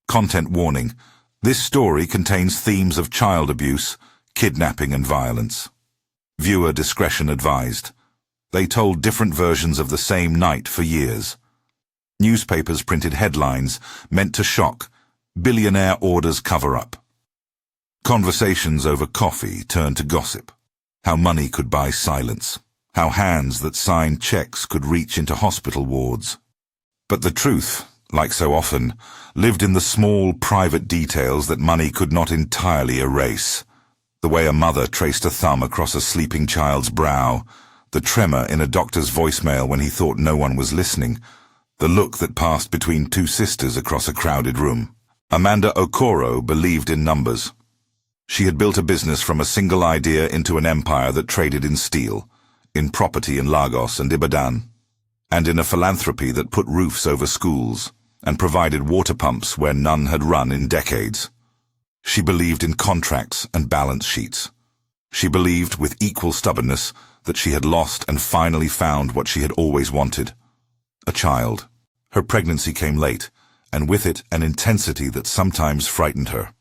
Content warning. This story contains themes of child abuse, kidnapping and violence. Viewer discretion advised. They told different versions of the same night for years. Newspapers printed headlines meant to shock. Billionaire Orders Cover-Up. Conversations over coffee turned to gossip. How money could buy silence. How hands that signed checks could reach into hospital wards. But the truth, like so often, lived in the small, private details that money could not entirely erase. The way a mother traced a thumb across a sleeping child's brow, the tremor in a doctor's voicemail when he thought no one was listening, the look that passed between two sisters across a crowded room. Amanda Okoro believed in numbers. She had built a business from a single idea into an empire that traded in steel, in property in Lagos and Ibadan, and in a philanthropy that put roofs over schools and provided water pumps where none had run in decades. She believed in contracts and balance sheets. She believed with equal stubbornness that she had lost and finally found what she had always wanted. A child. Her pregnancy came late, and with it an intensity that sometimes frightened her.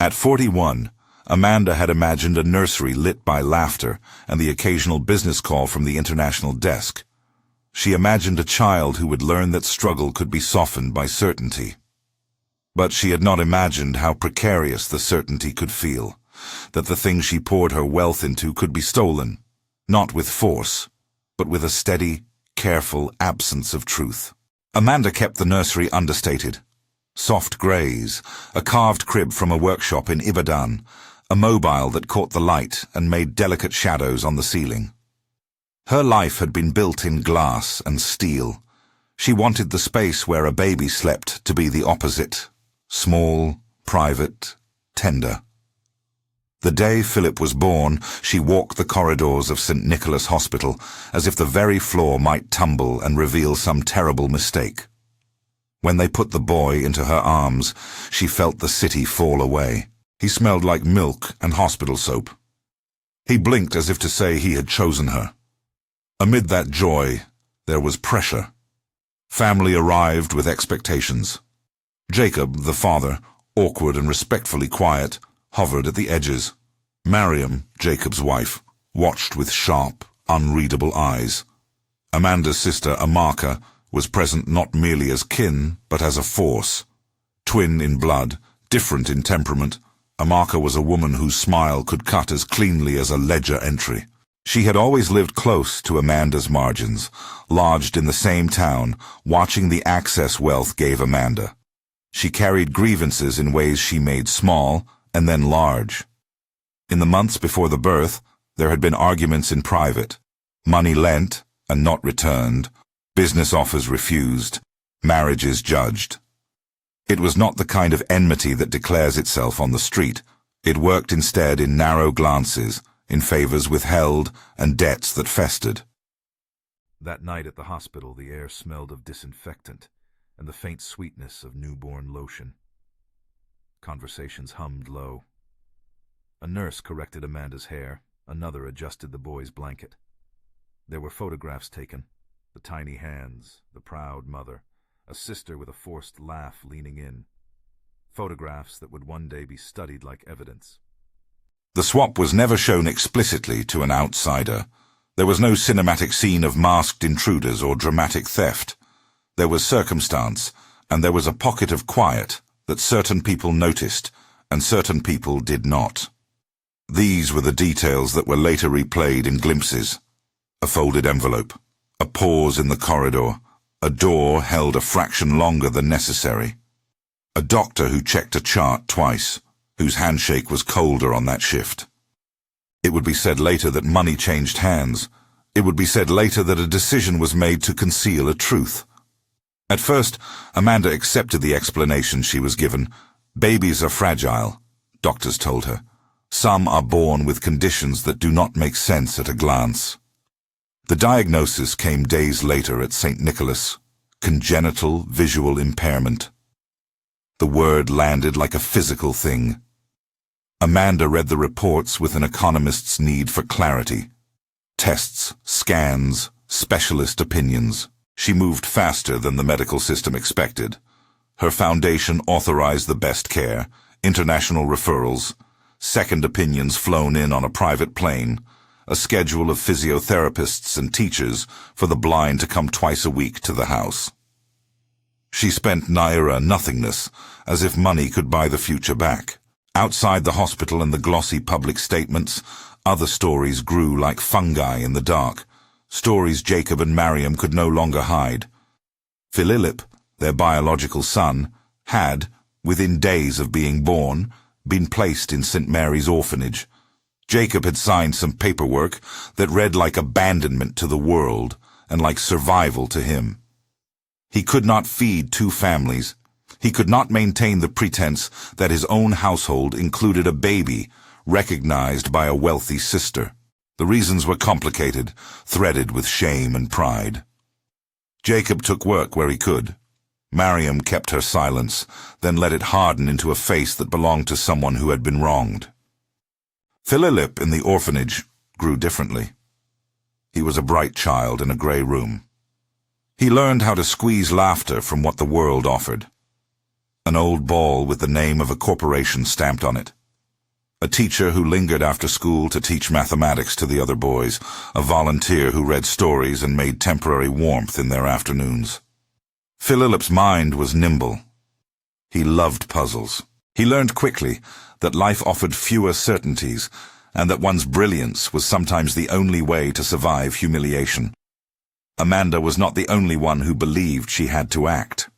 At 41, Amanda had imagined a nursery lit by laughter and the occasional business call from the international desk. She imagined a child who would learn that struggle could be softened by certainty. But she had not imagined how precarious the certainty could feel, that the thing she poured her wealth into could be stolen, not with force, but with a steady, careful absence of truth. Amanda kept the nursery understated. Soft greys, a carved crib from a workshop in Ibadan, a mobile that caught the light and made delicate shadows on the ceiling. Her life had been built in glass and steel. She wanted the space where a baby slept to be the opposite, small, private, tender. The day Philip was born, she walked the corridors of St. Nicholas Hospital as if the very floor might tumble and reveal some terrible mistake. When they put the boy into her arms, she felt the city fall away. He smelled like milk and hospital soap. He blinked as if to say he had chosen her. Amid that joy, there was pressure. Family arrived with expectations. Jacob, the father, awkward and respectfully quiet, hovered at the edges. Mariam, Jacob's wife, watched with sharp, unreadable eyes. Amanda's sister, Amaka, was present not merely as kin, but as a force. Twin in blood, different in temperament, Amaka was a woman whose smile could cut as cleanly as a ledger entry. She had always lived close to Amanda's margins, lodged in the same town, watching the access wealth gave Amanda. She carried grievances in ways she made small and then large. In the months before the birth, there had been arguments in private, money lent and not returned, business offers refused, marriages judged. It was not the kind of enmity that declares itself on the street. It worked instead in narrow glances, in favors withheld and debts that festered. That night at the hospital, the air smelled of disinfectant and the faint sweetness of newborn lotion. Conversations hummed low. A nurse corrected Amanda's hair, another adjusted the boy's blanket. There were photographs taken, the tiny hands, the proud mother, a sister with a forced laugh leaning in. Photographs that would one day be studied like evidence. The swap was never shown explicitly to an outsider. There was no cinematic scene of masked intruders or dramatic theft. There was circumstance, and there was a pocket of quiet that certain people noticed, and certain people did not. These were the details that were later replayed in glimpses. A folded envelope, a pause in the corridor, a door held a fraction longer than necessary. A doctor who checked a chart twice, whose handshake was colder on that shift. It would be said later that money changed hands. It would be said later that a decision was made to conceal a truth. At first, Amanda accepted the explanation she was given. Babies are fragile, doctors told her. Some are born with conditions that do not make sense at a glance. The diagnosis came days later at St. Nicholas. Congenital visual impairment. The word landed like a physical thing. Amanda read the reports with an economist's need for clarity. Tests, scans, specialist opinions. She moved faster than the medical system expected. Her foundation authorized the best care, international referrals, second opinions flown in on a private plane, a schedule of physiotherapists and teachers for the blind to come twice a week to the house. She spent naira nothingness, as if money could buy the future back. Outside the hospital and the glossy public statements, other stories grew like fungi in the dark, stories Jacob and Mariam could no longer hide. Philip, their biological son, had, within days of being born, been placed in St. Mary's orphanage. Jacob had signed some paperwork that read like abandonment to the world and like survival to him. He could not feed two families. He could not maintain the pretense that his own household included a baby recognized by a wealthy sister. The reasons were complicated, threaded with shame and pride. Jacob took work where he could. Mariam kept her silence, then let it harden into a face that belonged to someone who had been wronged. Philip in the orphanage grew differently. He was a bright child in a grey room. He learned how to squeeze laughter from what the world offered. An old ball with the name of a corporation stamped on it. A teacher who lingered after school to teach mathematics to the other boys, a volunteer who read stories and made temporary warmth in their afternoons. Philip's mind was nimble. He loved puzzles. He learned quickly that life offered fewer certainties and that one's brilliance was sometimes the only way to survive humiliation. Amanda was not the only one who believed she had to act.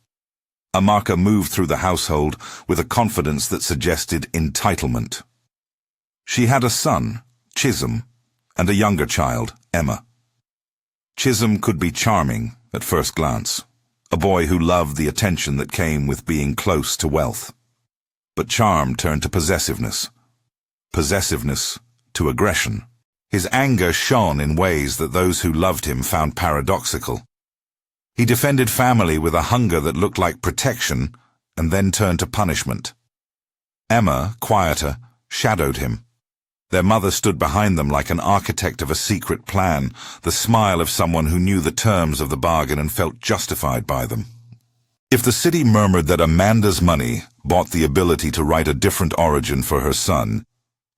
Amaka moved through the household with a confidence that suggested entitlement. She had a son, Chisholm, and a younger child, Emma. Chisholm could be charming at first glance, a boy who loved the attention that came with being close to wealth. But charm turned to possessiveness to aggression. His anger shone in ways that those who loved him found paradoxical. He defended family with a hunger that looked like protection and then turned to punishment. Emma, quieter, shadowed him. Their mother stood behind them like an architect of a secret plan, the smile of someone who knew the terms of the bargain and felt justified by them. If the city murmured that Amanda's money bought the ability to write a different origin for her son,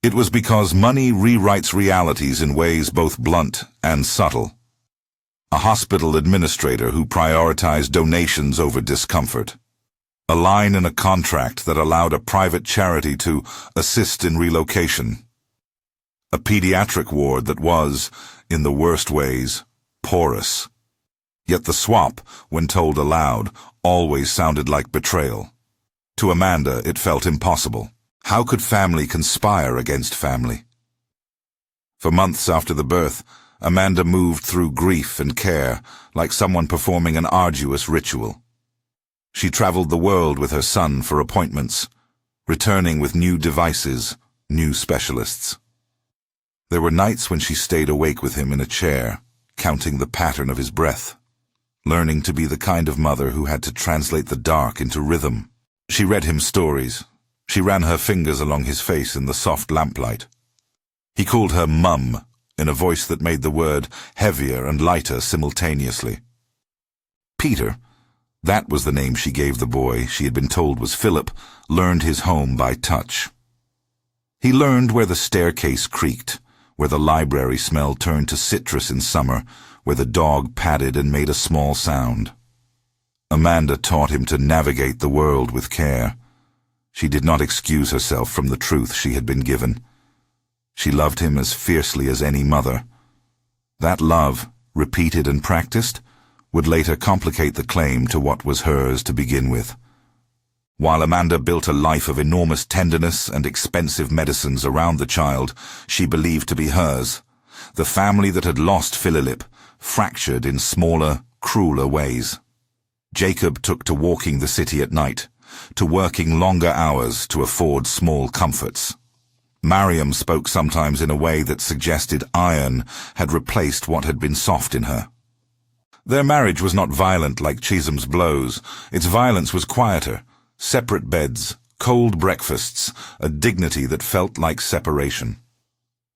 it was because money rewrites realities in ways both blunt and subtle. A hospital administrator who prioritized donations over discomfort. A line in a contract that allowed a private charity to assist in relocation. A pediatric ward that was, in the worst ways, porous. Yet the swap, when told aloud, always sounded like betrayal. To Amanda, it felt impossible. How could family conspire against family? For months after the birth, Amanda moved through grief and care, like someone performing an arduous ritual. She traveled the world with her son for appointments, returning with new devices, new specialists. There were nights when she stayed awake with him in a chair, counting the pattern of his breath, learning to be the kind of mother who had to translate the dark into rhythm. She read him stories. She ran her fingers along his face in the soft lamplight. He called her Mum, in a voice that made the word heavier and lighter simultaneously. Peter, that was the name she gave the boy she had been told was Philip, learned his home by touch. He learned where the staircase creaked, where the library smell turned to citrus in summer, where the dog padded and made a small sound. Amanda taught him to navigate the world with care. She did not excuse herself from the truth she had been given. She loved him as fiercely as any mother. That love, repeated and practiced, would later complicate the claim to what was hers to begin with. While Amanda built a life of enormous tenderness and expensive medicines around the child she believed to be hers, the family that had lost Philip fractured in smaller, crueler ways. Jacob took to walking the city at night, to working longer hours to afford small comforts. Mariam spoke sometimes in a way that suggested iron had replaced what had been soft in her. Their marriage was not violent like Chisholm's blows. Its violence was quieter. Separate beds, cold breakfasts, a dignity that felt like separation.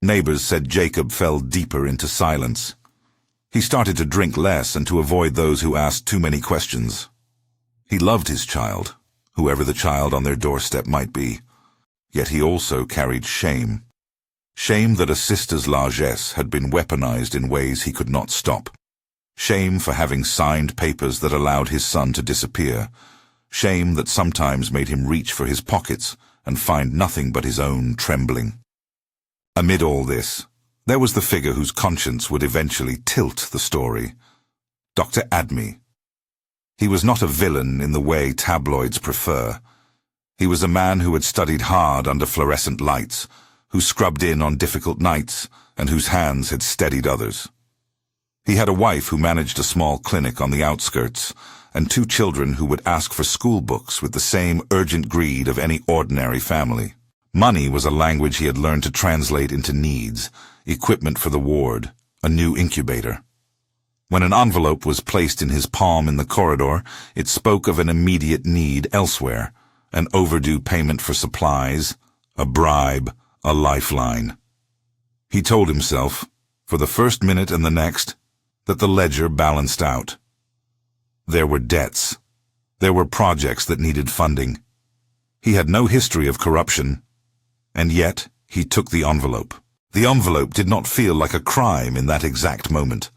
Neighbors said Jacob fell deeper into silence. He started to drink less and to avoid those who asked too many questions. He loved his child, whoever the child on their doorstep might be, yet he also carried shame. Shame that a sister's largesse had been weaponized in ways he could not stop. Shame for having signed papers that allowed his son to disappear. Shame that sometimes made him reach for his pockets and find nothing but his own trembling. Amid all this, there was the figure whose conscience would eventually tilt the story. Dr. Admi. He was not a villain in the way tabloids prefer. He was a man who had studied hard under fluorescent lights, who scrubbed in on difficult nights, and whose hands had steadied others. He had a wife who managed a small clinic on the outskirts, and 2 children who would ask for school books with the same urgent greed of any ordinary family. Money was a language he had learned to translate into needs, equipment for the ward, a new incubator. When an envelope was placed in his palm in the corridor, it spoke of an immediate need elsewhere, an overdue payment for supplies, a bribe, a lifeline. He told himself, for the first minute and the next, that the ledger balanced out. There were debts. There were projects that needed funding. He had no history of corruption, and yet he took the envelope. The envelope did not feel like a crime in that exact moment.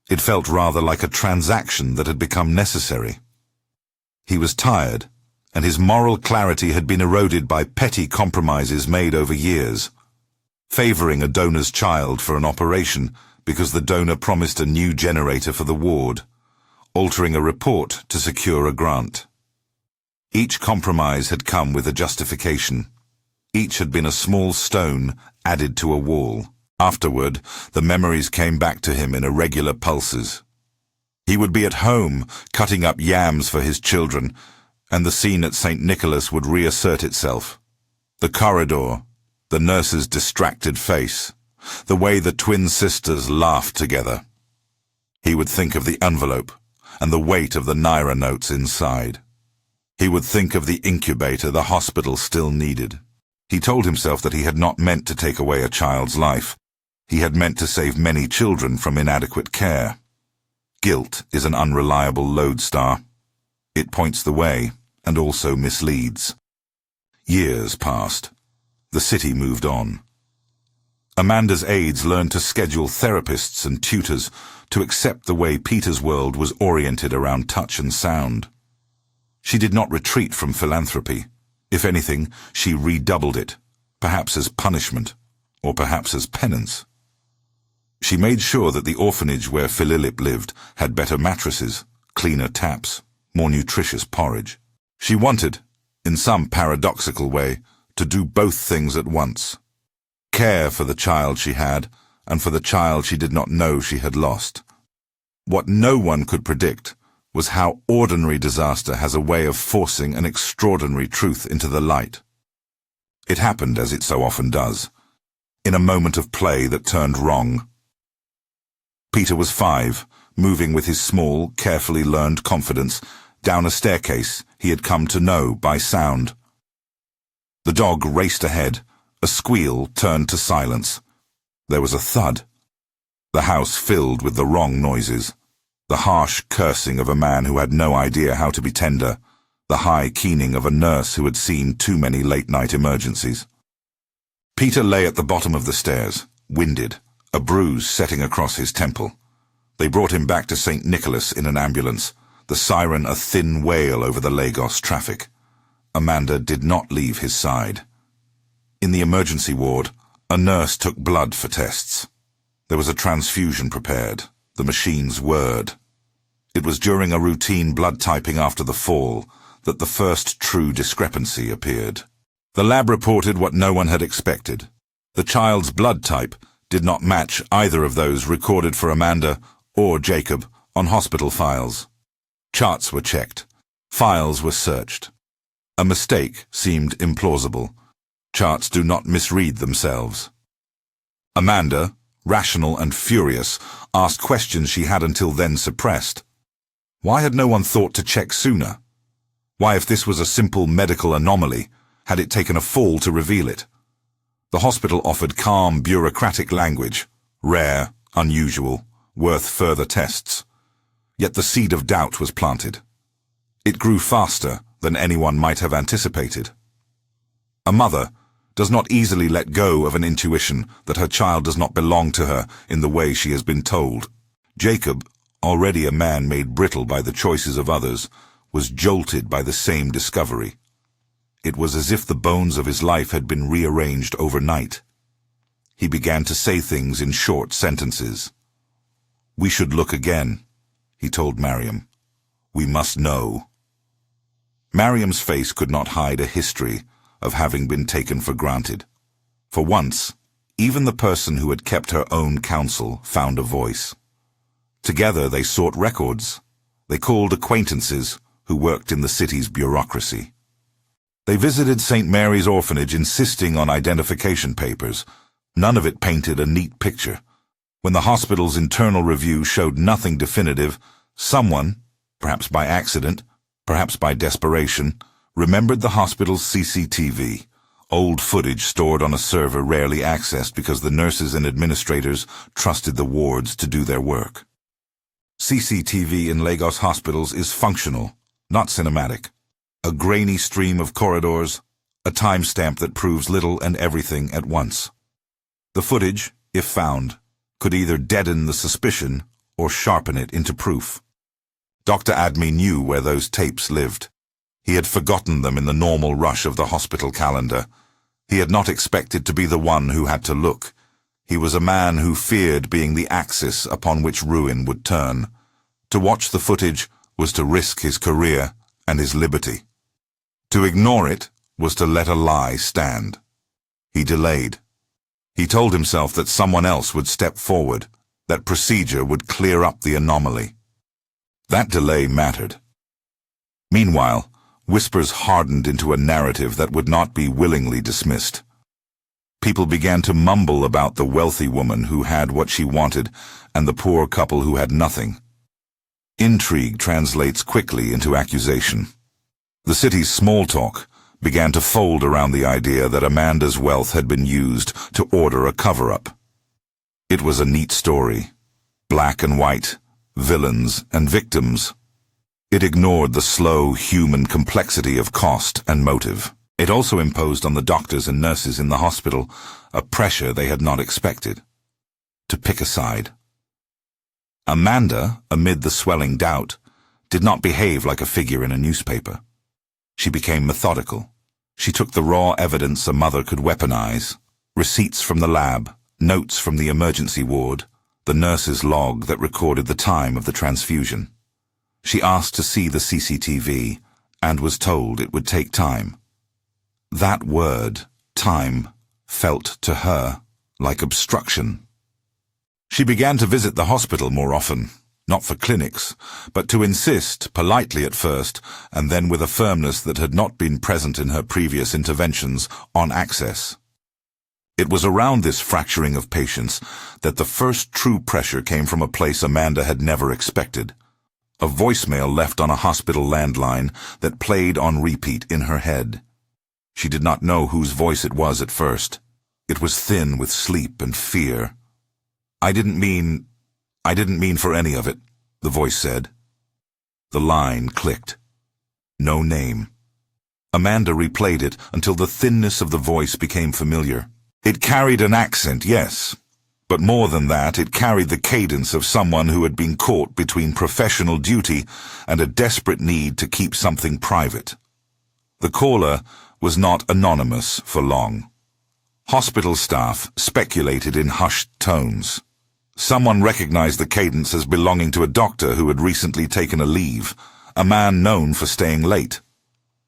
It felt rather like a transaction that had become necessary. He was tired, and his moral clarity had been eroded by petty compromises made over years. Favoring a donor's child for an operation because the donor promised a new generator for the ward. Altering a report to secure a grant. Each compromise had come with a justification. Each had been a small stone added to a wall. Afterward, the memories came back to him in irregular pulses. He would be at home, cutting up yams for his children, and the scene at St. Nicholas would reassert itself. The corridor, the nurse's distracted face, the way the twin sisters laughed together. He would think of the envelope and the weight of the Naira notes inside. He would think of the incubator the hospital still needed. He told himself that he had not meant to take away a child's life. He had meant to save many children from inadequate care. Guilt is an unreliable lodestar. It points the way and also misleads. Years passed. The city moved on. Amanda's aides learned to schedule therapists and tutors to accept the way Peter's world was oriented around touch and sound. She did not retreat from philanthropy. If anything, she redoubled it, perhaps as punishment, or perhaps as penance. She made sure that the orphanage where Phililip lived had better mattresses, cleaner taps, more nutritious porridge. She wanted, in some paradoxical way, to do both things at once. Care for the child she had, and for the child she did not know she had lost. What no one could predict was how ordinary disaster has a way of forcing an extraordinary truth into the light. It happened as it so often does, in a moment of play that turned wrong. Peter was 5, moving with his small, carefully learned confidence down a staircase he had come to know by sound. The dog raced ahead. A squeal turned to silence. There was a thud. The house filled with the wrong noises. The harsh cursing of a man who had no idea how to be tender. The high keening of a nurse who had seen too many late-night emergencies. Peter lay at the bottom of the stairs, winded, a bruise setting across his temple. They brought him back to St. Nicholas in an ambulance, the siren a thin wail over the Lagos traffic. Amanda did not leave his side. In the emergency ward, a nurse took blood for tests. There was a transfusion prepared, the machines whirred. It was during a routine blood typing after the fall that the first true discrepancy appeared. The lab reported what no one had expected. The child's blood type did not match either of those recorded for Amanda or Jacob on hospital files. Charts were checked. Files were searched. A mistake seemed implausible. Charts do not misread themselves. Amanda, rational and furious, asked questions she had until then suppressed. Why had no one thought to check sooner? Why, if this was a simple medical anomaly, had it taken a fall to reveal it? The hospital offered calm, bureaucratic language, rare, unusual, worth further tests. Yet the seed of doubt was planted. It grew faster than anyone might have anticipated. A mother does not easily let go of an intuition that her child does not belong to her in the way she has been told. Jacob, already a man made brittle by the choices of others, was jolted by the same discovery. It was as if the bones of his life had been rearranged overnight. He began to say things in short sentences. "We should look again," he told Mariam. "We must know." Mariam's face could not hide a history of having been taken for granted. For once, even the person who had kept her own counsel found a voice. Together they sought records. They called acquaintances who worked in the city's bureaucracy. They visited St. Mary's Orphanage, insisting on identification papers. None of it painted a neat picture. When the hospital's internal review showed nothing definitive, someone, perhaps by accident, perhaps by desperation, remembered the hospital's CCTV, old footage stored on a server rarely accessed because the nurses and administrators trusted the wards to do their work. CCTV in Lagos hospitals is functional, not cinematic. A grainy stream of corridors, a timestamp that proves little and everything at once. The footage, if found, could either deaden the suspicion or sharpen it into proof. Dr. Admi knew where those tapes lived. He had forgotten them in the normal rush of the hospital calendar. He had not expected to be the one who had to look. He was a man who feared being the axis upon which ruin would turn. To watch the footage was to risk his career and his liberty. To ignore it was to let a lie stand. He delayed. He told himself that someone else would step forward, that procedure would clear up the anomaly. That delay mattered. Meanwhile, whispers hardened into a narrative that would not be willingly dismissed. People began to mumble about the wealthy woman who had what she wanted and the poor couple who had nothing. Intrigue translates quickly into accusation. The city's small talk began to fold around the idea that Amanda's wealth had been used to order a cover-up. It was a neat story. Black and white, villains and victims. It ignored the slow human complexity of cost and motive. It also imposed on the doctors and nurses in the hospital a pressure they had not expected. To pick a side. Amanda, amid the swelling doubt, did not behave like a figure in a newspaper. She became methodical. She took the raw evidence a mother could weaponize, receipts from the lab, notes from the emergency ward, the nurse's log that recorded the time of the transfusion. She asked to see the CCTV and was told it would take time. That word, time, felt to her like obstruction. She began to visit the hospital more often, not for clinics, but to insist, politely at first, and then with a firmness that had not been present in her previous interventions, on access. It was around this fracturing of patience that the first true pressure came from a place Amanda had never expected. A voicemail left on a hospital landline that played on repeat in her head. She did not know whose voice it was at first. It was thin with sleep and fear. I didn't mean for any of it," the voice said. The line clicked. No name. Amanda replayed it until the thinness of the voice became familiar. It carried an accent, yes, but more than that, it carried the cadence of someone who had been caught between professional duty and a desperate need to keep something private. The caller was not anonymous for long. Hospital staff speculated in hushed tones. Someone recognized the cadence as belonging to a doctor who had recently taken a leave, a man known for staying late.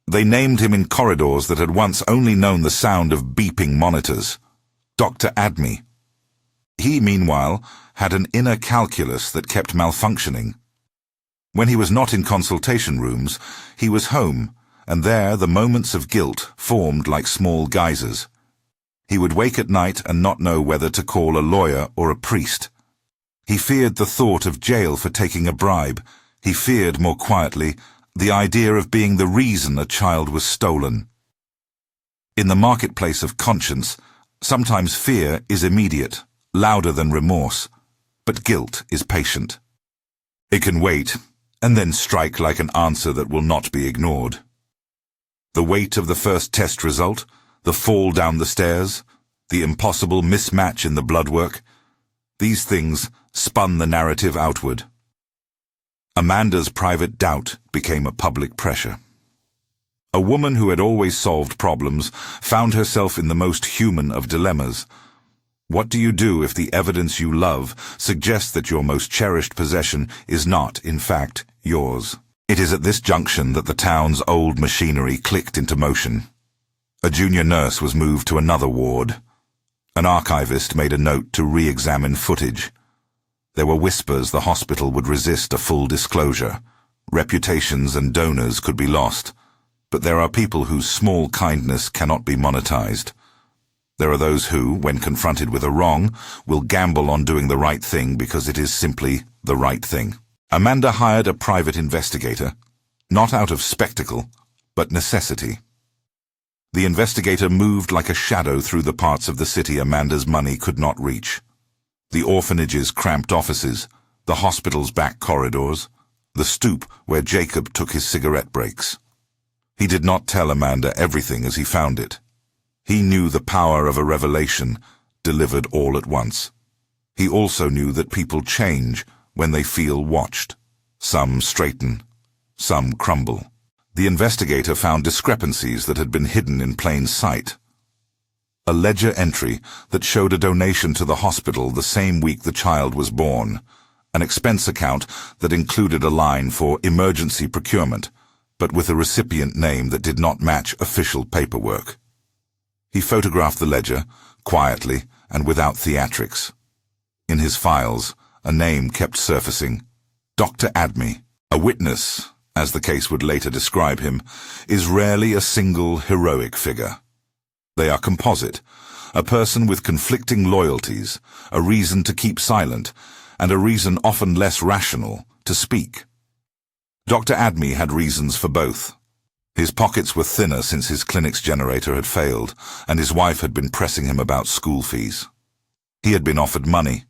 They named him in corridors that had once only known the sound of beeping monitors. Dr. Admi. He, meanwhile, had an inner calculus that kept malfunctioning. When he was not in consultation rooms, he was home, and there the moments of guilt formed like small geysers. He would wake at night and not know whether to call a lawyer or a priest. He feared the thought of jail for taking a bribe. He feared, more quietly, the idea of being the reason a child was stolen. In the marketplace of conscience, sometimes fear is immediate, louder than remorse, but guilt is patient. It can wait, and then strike like an answer that will not be ignored. The weight of the first test result, the fall down the stairs, the impossible mismatch in the bloodwork, these things spun the narrative outward. Amanda's private doubt became a public pressure. A woman who had always solved problems found herself in the most human of dilemmas. What do you do if the evidence you love suggests that your most cherished possession is not, in fact, yours? It is at this junction that the town's old machinery clicked into motion. A junior nurse was moved to another ward. An archivist made a note to re-examine footage. There were whispers the hospital would resist a full disclosure. Reputations and donors could be lost. But there are people whose small kindness cannot be monetized. There are those who, when confronted with a wrong, will gamble on doing the right thing because it is simply the right thing. Amanda hired a private investigator, not out of spectacle, but necessity. The investigator moved like a shadow through the parts of the city Amanda's money could not reach. The orphanage's cramped offices, the hospital's back corridors, the stoop where Jacob took his cigarette breaks. He did not tell Amanda everything as he found it. He knew the power of a revelation delivered all at once. He also knew that people change when they feel watched. Some straighten, some crumble. The investigator found discrepancies that had been hidden in plain sight. A ledger entry that showed a donation to the hospital the same week the child was born, an expense account that included a line for emergency procurement, but with a recipient name that did not match official paperwork. He photographed the ledger, quietly and without theatrics. In his files, a name kept surfacing. Dr. Admi, a witness, as the case would later describe him, is rarely a single heroic figure. They are composite, a person with conflicting loyalties, a reason to keep silent, and a reason often less rational to speak. Dr. Admi had reasons for both. His pockets were thinner since his clinic's generator had failed, and his wife had been pressing him about school fees. He had been offered money,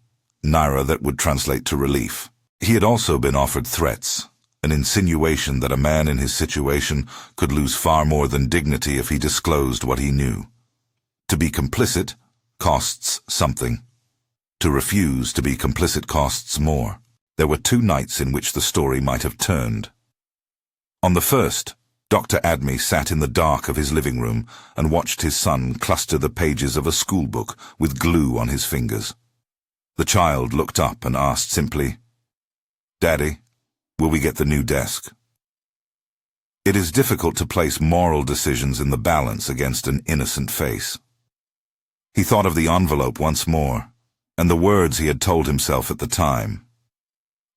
naira that would translate to relief. He had also been offered threats, an insinuation that a man in his situation could lose far more than dignity if he disclosed what he knew. To be complicit costs something. To refuse to be complicit costs more. There were 2 nights in which the story might have turned. On the first, Dr. Admi sat in the dark of his living room and watched his son cluster the pages of a school book with glue on his fingers. The child looked up and asked simply, "Daddy, will we get the new desk?" It is difficult to place moral decisions in the balance against an innocent face. He thought of the envelope once more, and the words he had told himself at the time.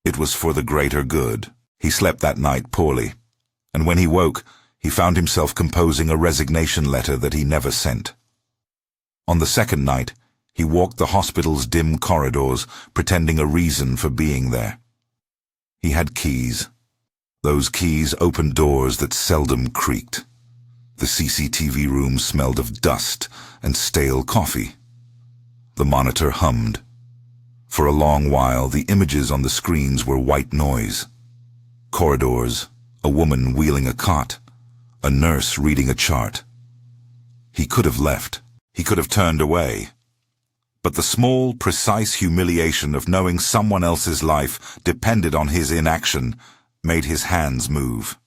It was for the greater good. He slept that night poorly, and when he woke, he found himself composing a resignation letter that he never sent. On the second night, he walked the hospital's dim corridors, pretending a reason for being there. He had keys. Those keys opened doors that seldom creaked. The CCTV room smelled of dust and stale coffee. The monitor hummed. For a long while, the images on the screens were white noise. Corridors, a woman wheeling a cot, a nurse reading a chart. He could have left. He could have turned away. But the small, precise humiliation of knowing someone else's life depended on his inaction made his hands move.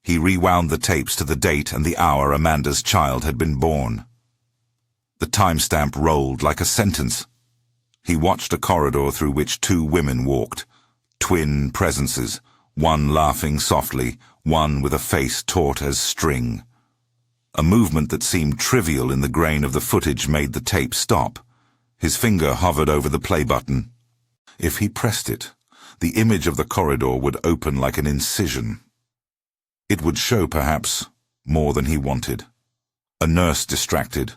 He rewound the tapes to the date and the hour Amanda's child had been born. The timestamp rolled like a sentence. He watched a corridor through which 2 women walked, twin presences, one laughing softly, one with a face taut as string. A movement that seemed trivial in the grain of the footage made the tape stop. His finger hovered over the play button. If he pressed it, the image of the corridor would open like an incision. It would show, perhaps, more than he wanted. A nurse distracted,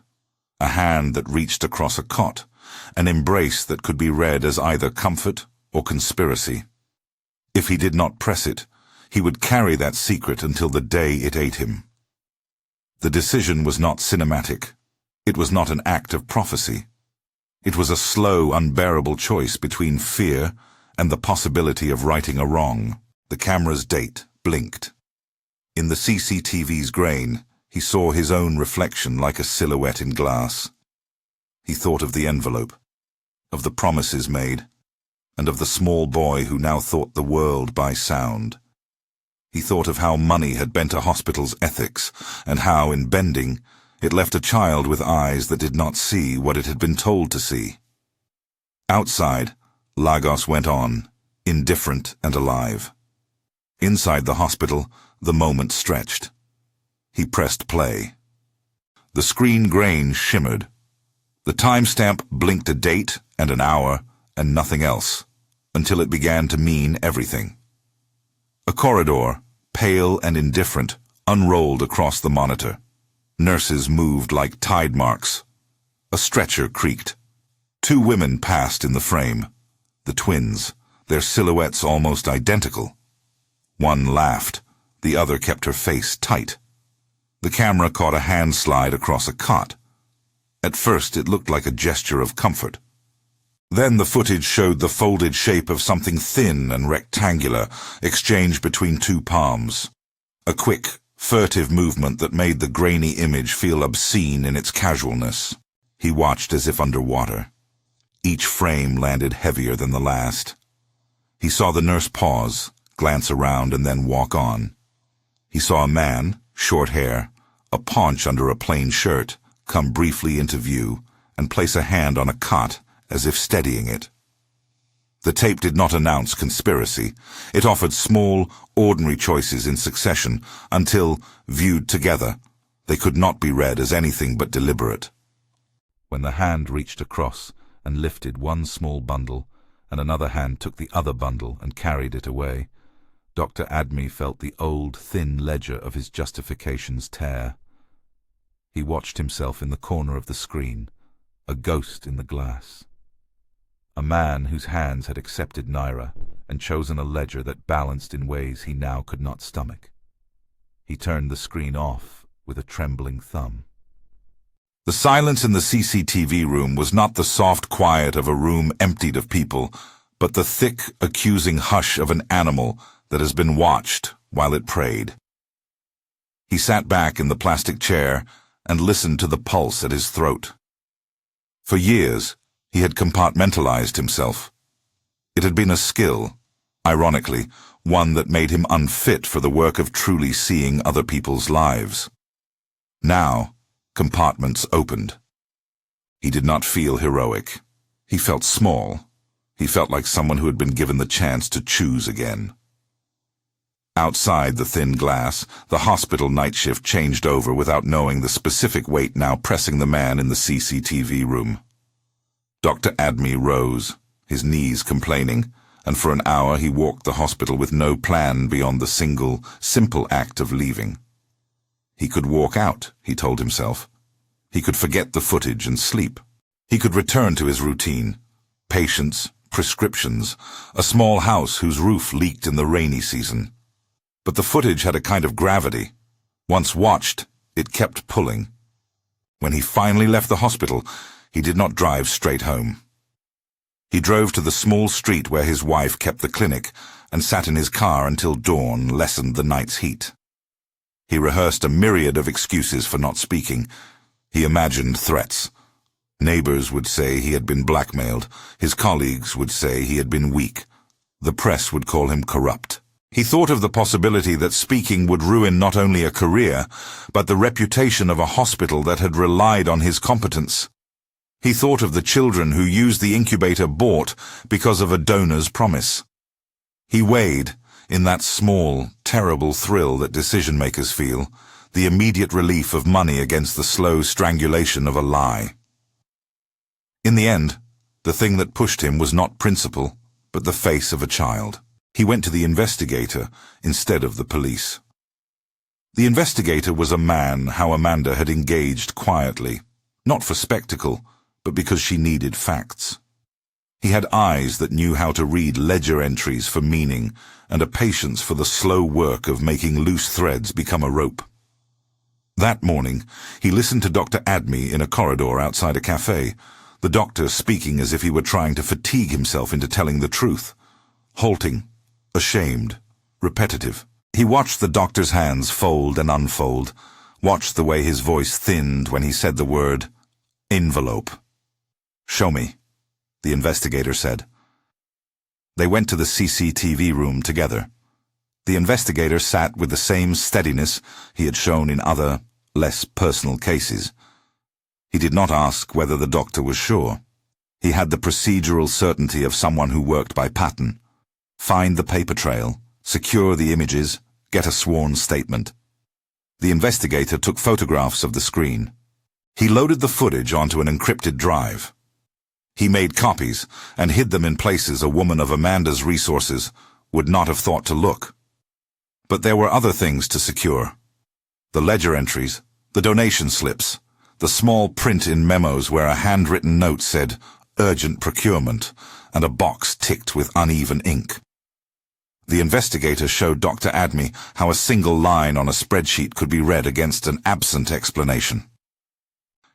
a hand that reached across a cot, an embrace that could be read as either comfort or conspiracy. If he did not press it, he would carry that secret until the day it ate him. The decision was not cinematic. It was not an act of prophecy. It was a slow, unbearable choice between fear and the possibility of righting a wrong. The camera's date blinked. In the CCTV's grain, he saw his own reflection like a silhouette in glass. He thought of the envelope, of the promises made, and of the small boy who now thought the world by sound. He thought of how money had bent a hospital's ethics, and how, in bending, it left a child with eyes that did not see what it had been told to see. Outside, Lagos went on, indifferent and alive. Inside the hospital, the moment stretched. He pressed play. The screen grain shimmered. The timestamp blinked a date and an hour and nothing else, until it began to mean everything. A corridor, pale and indifferent, unrolled across the monitor. Nurses moved like tide marks. A stretcher creaked. 2 women passed in the frame. The twins, their silhouettes almost identical. One laughed. The other kept her face tight. The camera caught a hand slide across a cot. At first it looked like a gesture of comfort. Then the footage showed the folded shape of something thin and rectangular, exchanged between 2 palms. A quick, furtive movement that made the grainy image feel obscene in its casualness. He watched as if underwater. Each frame landed heavier than the last. He saw the nurse pause, glance around, and then walk on. He saw a man, short hair, a paunch under a plain shirt, come briefly into view and place a hand on a cot as if steadying it. The tape did not announce conspiracy. It offered small, ordinary choices in succession until, viewed together, they could not be read as anything but deliberate. When the hand reached across and lifted one small bundle, and another hand took the other bundle and carried it away, Dr. Admi felt the old, thin ledger of his justifications tear. He watched himself in the corner of the screen, a ghost in the glass. A man whose hands had accepted Naira and chosen a ledger that balanced in ways he now could not stomach. He turned the screen off with a trembling thumb. The silence in the CCTV room was not the soft quiet of a room emptied of people, but the thick, accusing hush of an animal that has been watched while it prayed. He sat back in the plastic chair and listened to the pulse at his throat. For years, he had compartmentalized himself. It had been a skill, ironically, one that made him unfit for the work of truly seeing other people's lives. Now, compartments opened. He did not feel heroic. He felt small. He felt like someone who had been given the chance to choose again. Outside the thin glass, the hospital night shift changed over without knowing the specific weight now pressing the man in the CCTV room. Dr. Admi rose, his knees complaining, and for an hour he walked the hospital with no plan beyond the single, simple act of leaving. He could walk out, he told himself. He could forget the footage and sleep. He could return to his routine. Patients, prescriptions, a small house whose roof leaked in the rainy season. But the footage had a kind of gravity. Once watched, it kept pulling. When he finally left the hospital, he did not drive straight home. He drove to the small street where his wife kept the clinic and sat in his car until dawn lessened the night's heat. He rehearsed a myriad of excuses for not speaking. He imagined threats. Neighbors would say he had been blackmailed. His colleagues would say he had been weak. The press would call him corrupt. He thought of the possibility that speaking would ruin not only a career, but the reputation of a hospital that had relied on his competence. He thought of the children who used the incubator bought because of a donor's promise. He weighed, in that small, terrible thrill that decision-makers feel, the immediate relief of money against the slow strangulation of a lie. In the end, the thing that pushed him was not principle, but the face of a child. He went to the investigator instead of the police. The investigator was a man how Amanda had engaged quietly, not for spectacle, but because she needed facts. He had eyes that knew how to read ledger entries for meaning, and a patience for the slow work of making loose threads become a rope. That morning, he listened to Dr. Admi in a corridor outside a cafe, the doctor speaking as if he were trying to fatigue himself into telling the truth, halting, ashamed, repetitive. He watched the doctor's hands fold and unfold, watched the way his voice thinned when he said the word envelope. "Show me," the investigator said. They went to the CCTV room together. The investigator sat with the same steadiness he had shown in other, less personal cases. He did not ask whether the doctor was sure. He had the procedural certainty of someone who worked by pattern. Find the paper trail, secure the images, get a sworn statement. The investigator took photographs of the screen. He loaded the footage onto an encrypted drive. He made copies and hid them in places a woman of Amanda's resources would not have thought to look. But there were other things to secure. The ledger entries, the donation slips, the small print in memos where a handwritten note said, "Urgent procurement," and a box ticked with uneven ink. The investigator showed Dr. Admi how a single line on a spreadsheet could be read against an absent explanation.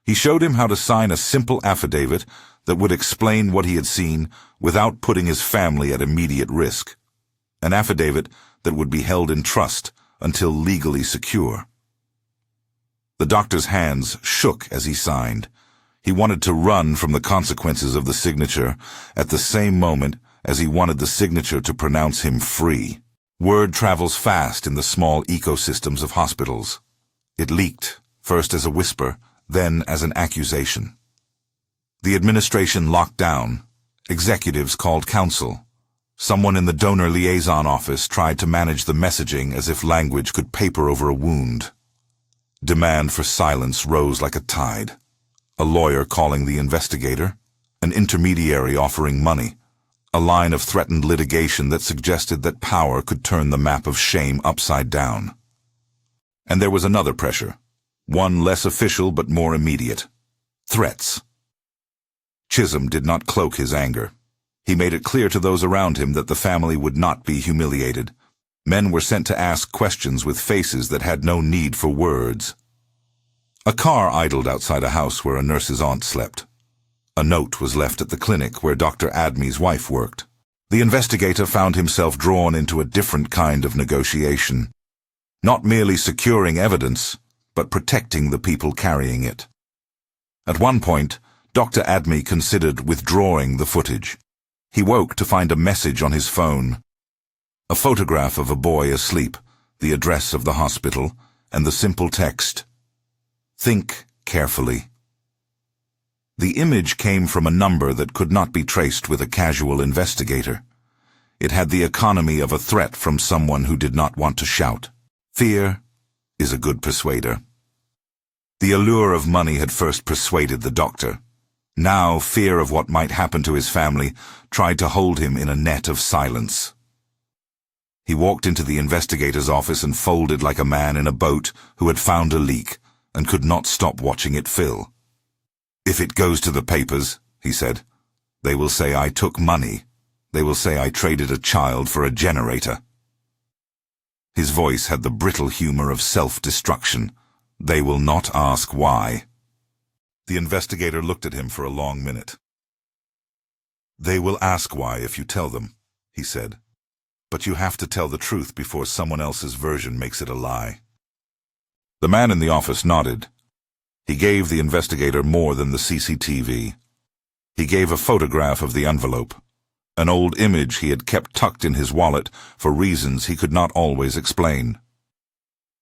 He showed him how to sign a simple affidavit that would explain what he had seen without putting his family at immediate risk. An affidavit that would be held in trust until legally secure. The doctor's hands shook as he signed. He wanted to run from the consequences of the signature at the same moment as he wanted the signature to pronounce him free. Word travels fast in the small ecosystems of hospitals. It leaked, first as a whisper, then as an accusation. The administration locked down. Executives called counsel. Someone in the donor liaison office tried to manage the messaging as if language could paper over a wound. Demand for silence rose like a tide. A lawyer calling the investigator, an intermediary offering money, a line of threatened litigation that suggested that power could turn the map of shame upside down. And there was another pressure, one less official but more immediate. Threats. Chisholm did not cloak his anger. He made it clear to those around him that the family would not be humiliated. Men were sent to ask questions with faces that had no need for words. A car idled outside a house where a nurse's aunt slept. A note was left at the clinic where Dr. Admi's wife worked. The investigator found himself drawn into a different kind of negotiation. Not merely securing evidence, but protecting the people carrying it. At one point, Dr. Admi considered withdrawing the footage. He woke to find a message on his phone. A photograph of a boy asleep, the address of the hospital, and the simple text, "Think carefully." The image came from a number that could not be traced with a casual investigator. It had the economy of a threat from someone who did not want to shout. Fear is a good persuader. The allure of money had first persuaded the doctor. Now, fear of what might happen to his family tried to hold him in a net of silence. He walked into the investigator's office and folded like a man in a boat who had found a leak and could not stop watching it fill. "If it goes to the papers," he said, "they will say I took money. They will say I traded a child for a generator." His voice had the brittle humor of self-destruction. "They will not ask why." The investigator looked at him for a long minute. "They will ask why if you tell them," he said. "But you have to tell the truth before someone else's version makes it a lie." The man in the office nodded. He gave the investigator more than the CCTV. He gave a photograph of the envelope, an old image he had kept tucked in his wallet for reasons he could not always explain.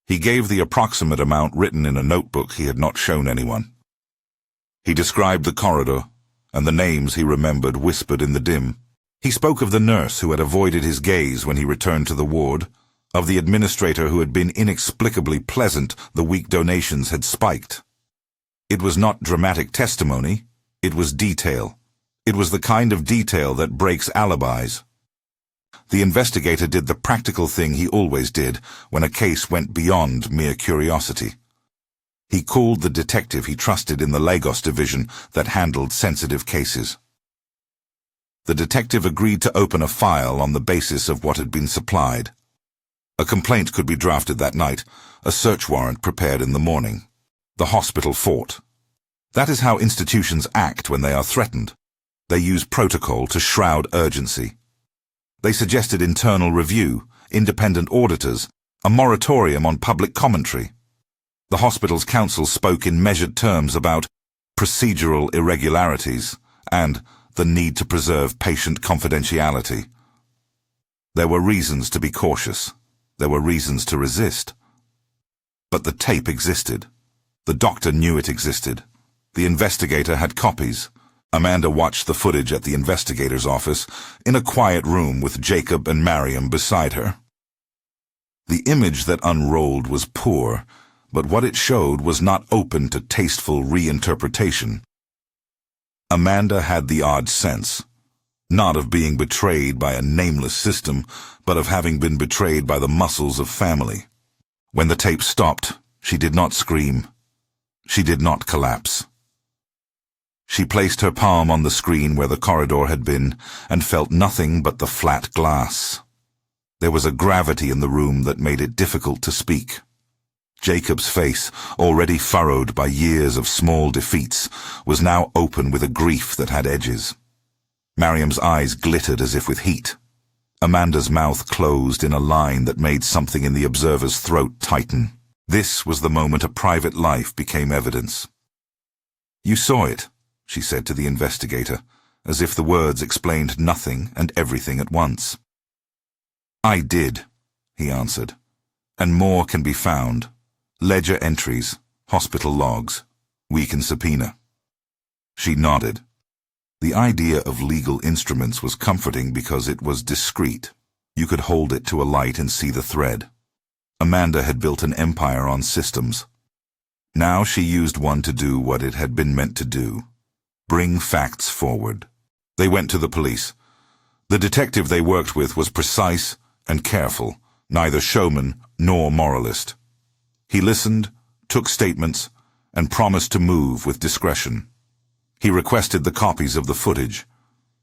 He gave the approximate amount written in a notebook he had not shown anyone. He described the corridor, and the names he remembered whispered in the dim. He spoke of the nurse who had avoided his gaze when he returned to the ward, of the administrator who had been inexplicably pleasant the week donations had spiked. It was not dramatic testimony, it was detail. It was the kind of detail that breaks alibis. The investigator did the practical thing he always did when a case went beyond mere curiosity. He called the detective he trusted in the Lagos division that handled sensitive cases. The detective agreed to open a file on the basis of what had been supplied. A complaint could be drafted that night, a search warrant prepared in the morning. The hospital fought. That is how institutions act when they are threatened. They use protocol to shroud urgency. They suggested internal review, independent auditors, a moratorium on public commentary. The hospital's counsel spoke in measured terms about procedural irregularities and the need to preserve patient confidentiality. There were reasons to be cautious. There were reasons to resist. But the tape existed. The doctor knew it existed. The investigator had copies. Amanda watched the footage at the investigator's office in a quiet room with Jacob and Mariam beside her. The image that unrolled was poor, but what it showed was not open to tasteful reinterpretation. Amanda had the odd sense, not of being betrayed by a nameless system, but of having been betrayed by the muscles of family. When the tape stopped, she did not scream. She did not collapse. She placed her palm on the screen where the corridor had been and felt nothing but the flat glass. There was a gravity in the room that made it difficult to speak. Jacob's face, already furrowed by years of small defeats, was now open with a grief that had edges. Mariam's eyes glittered as if with heat. Amanda's mouth closed in a line that made something in the observer's throat tighten. This was the moment a private life became evidence. "You saw it," she said to the investigator, as if the words explained nothing and everything at once. "I did," he answered, "and more can be found. Ledger entries, hospital logs. We can subpoena." She nodded. The idea of legal instruments was comforting because it was discreet. You could hold it to a light and see the thread. Amanda had built an empire on systems. Now she used one to do what it had been meant to do: bring facts forward. They went to the police. The detective they worked with was precise and careful, neither showman nor moralist. He listened, took statements, and promised to move with discretion. He requested the copies of the footage.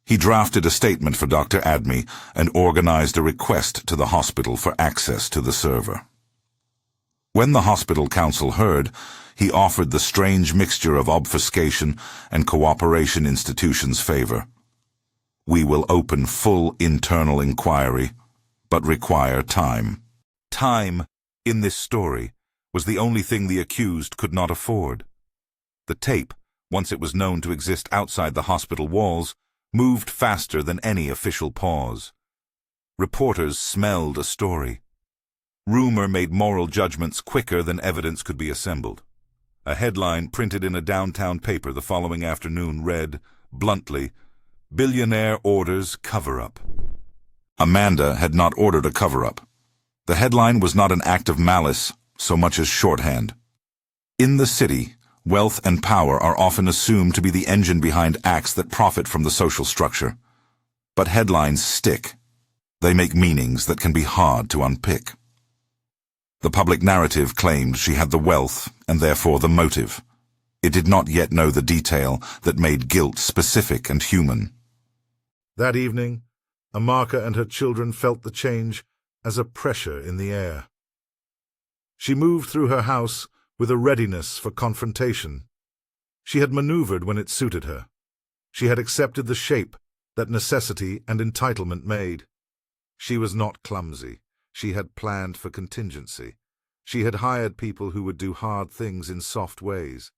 He drafted a statement for Dr. Admi and organized a request to the hospital for access to the server. When the hospital counsel heard, he offered the strange mixture of obfuscation and cooperation institutions' favor. "We will open full internal inquiry, but require time." Time, in this story, was the only thing the accused could not afford. The tape, once it was known to exist outside the hospital walls, moved faster than any official pause. Reporters smelled a story. Rumor made moral judgments quicker than evidence could be assembled. A headline printed in a downtown paper the following afternoon read, bluntly, "Billionaire Orders Cover-Up." Amanda had not ordered a cover-up. The headline was not an act of malice so much as shorthand. In the city, wealth and power are often assumed to be the engine behind acts that profit from the social structure. But headlines stick. They make meanings that can be hard to unpick. The public narrative claimed she had the wealth and therefore the motive. It did not yet know the detail that made guilt specific and human. That evening, Amaka and her children felt the change as a pressure in the air. She moved through her house with a readiness for confrontation. She had maneuvered when it suited her. She had accepted the shape that necessity and entitlement made. She was not clumsy. She had planned for contingency. She had hired people who would do hard things in soft ways.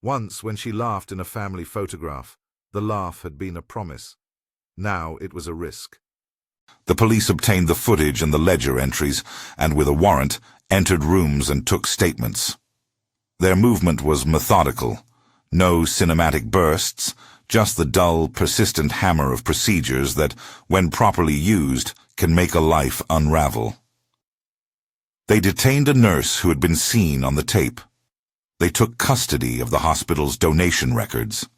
Once, when she laughed in a family photograph, the laugh had been a promise. Now it was a risk. The police obtained the footage and the ledger entries, and with a warrant, entered rooms and took statements. Their movement was methodical. No cinematic bursts, just the dull, persistent hammer of procedures that, when properly used, can make a life unravel. They detained a nurse who had been seen on the tape. They took custody of the hospital's donation records.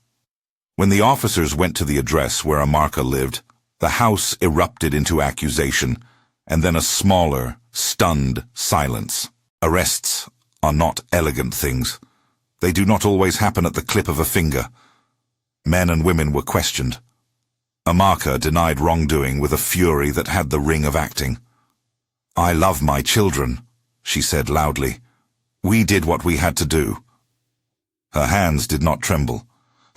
When the officers went to the address where Amaka lived, the house erupted into accusation, and then a smaller, stunned silence. Arrests are not elegant things. They do not always happen at the clip of a finger. Men and women were questioned. Amaka denied wrongdoing with a fury that had the ring of acting. "I love my children," she said loudly. "We did what we had to do." Her hands did not tremble.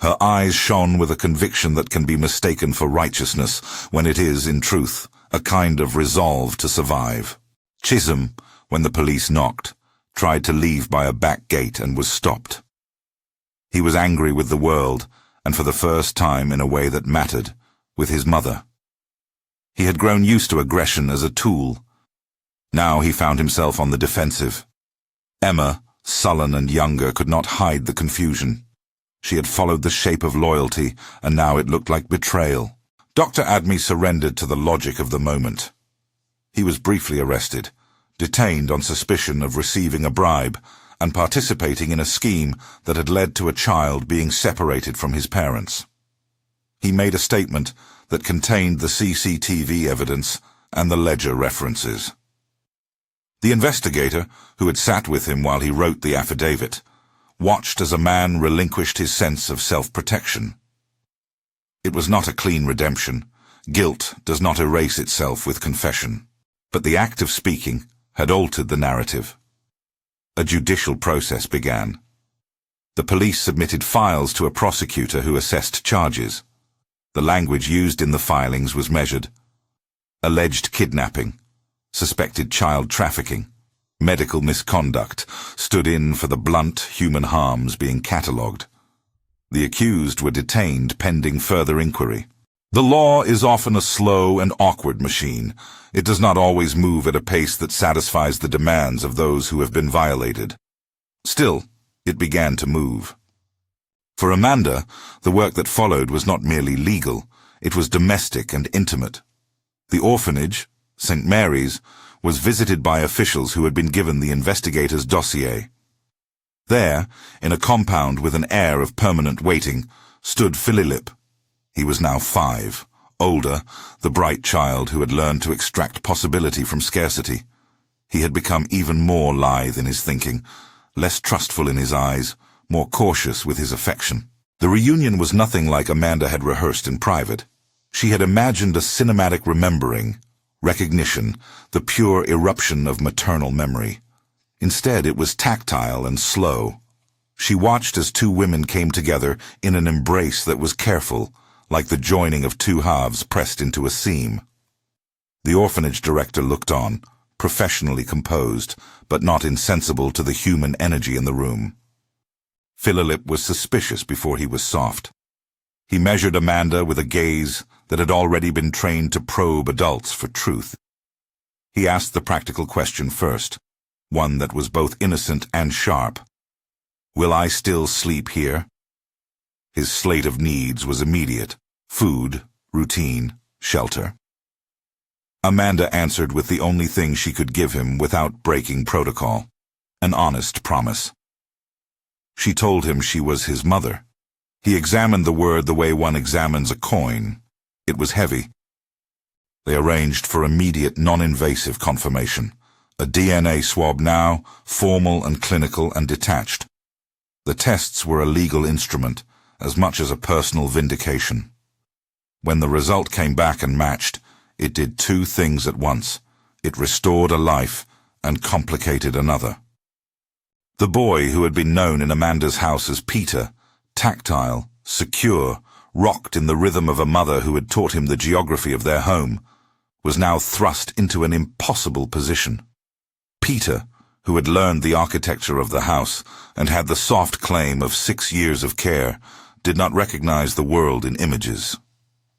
Her eyes shone with a conviction that can be mistaken for righteousness when it is, in truth, a kind of resolve to survive. Chisholm, when the police knocked, tried to leave by a back gate and was stopped. He was angry with the world, and for the first time in a way that mattered, with his mother. He had grown used to aggression as a tool. Now he found himself on the defensive. Emma, sullen and younger, could not hide the confusion. She had followed the shape of loyalty, and now it looked like betrayal. Dr. Admi surrendered to the logic of the moment. He was briefly arrested, detained on suspicion of receiving a bribe, and participating in a scheme that had led to a child being separated from his parents. He made a statement that contained the CCTV evidence and the ledger references. The investigator, who had sat with him while he wrote the affidavit, watched as a man relinquished his sense of self-protection. It was not a clean redemption. Guilt does not erase itself with confession. But the act of speaking had altered the narrative. A judicial process began. The police submitted files to a prosecutor who assessed charges. The language used in the filings was measured. Alleged kidnapping, suspected child trafficking, medical misconduct stood in for the blunt human harms being catalogued. The accused were detained pending further inquiry. The law is often a slow and awkward machine. It does not always move at a pace that satisfies the demands of those who have been violated. Still, it began to move. For Amanda, the work that followed was not merely legal, it was domestic and intimate. The orphanage, St. Mary's, was visited by officials who had been given the investigator's dossier. There, in a compound with an air of permanent waiting, stood Philip. He was now 5, older, the bright child who had learned to extract possibility from scarcity. He had become even more lithe in his thinking, less trustful in his eyes, more cautious with his affection. The reunion was nothing like Amanda had rehearsed in private. She had imagined a cinematic remembering, recognition, the pure eruption of maternal memory. Instead, it was tactile and slow. She watched as two women came together in an embrace that was careful, like the joining of two halves pressed into a seam. The orphanage director looked on, professionally composed, but not insensible to the human energy in the room. Philip was suspicious before he was soft. He measured Amanda with a gaze that had already been trained to probe adults for truth. He asked the practical question first, one that was both innocent and sharp. "Will I still sleep here?" His slate of needs was immediate: food, routine, shelter. Amanda answered with the only thing she could give him without breaking protocol: an honest promise. She told him she was his mother. He examined the word the way one examines a coin. It was heavy. They arranged for immediate, non-invasive confirmation. A DNA swab now, formal and clinical and detached. The tests were a legal instrument, as much as a personal vindication. When the result came back and matched, it did two things at once. It restored a life and complicated another. The boy who had been known in Amanda's house as Peter, tactile, secure, rocked in the rhythm of a mother who had taught him the geography of their home, was now thrust into an impossible position. Peter, who had learned the architecture of the house and had the soft claim of 6 years of care, did not recognize the world in images.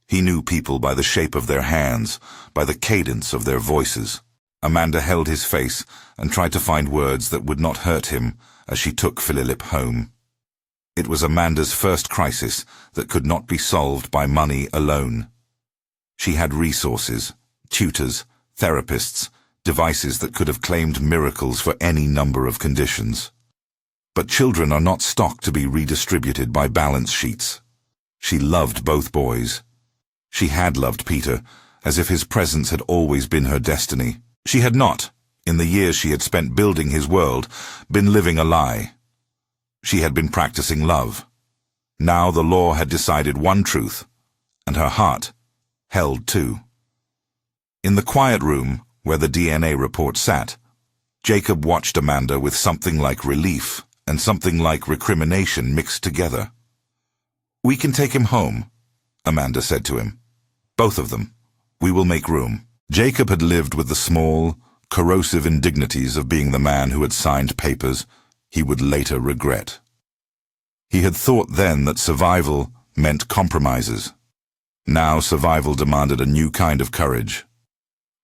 He knew people by the shape of their hands, by the cadence of their voices. Amanda held his face and tried to find words that would not hurt him as she took Philip home. It was Amanda's first crisis that could not be solved by money alone. She had resources, tutors, therapists, devices that could have claimed miracles for any number of conditions. But children are not stock to be redistributed by balance sheets. She loved both boys. She had loved Peter, as if his presence had always been her destiny. She had not, in the years she had spent building his world, been living a lie. She had been practicing love. Now the law had decided one truth, and her heart held two. In the quiet room, where the DNA report sat, Jacob watched Amanda with something like relief and something like recrimination mixed together. "We can take him home," Amanda said to him. "Both of them. We will make room." Jacob had lived with the small, corrosive indignities of being the man who had signed papers he would later regret. He had thought then that survival meant compromises. Now survival demanded a new kind of courage.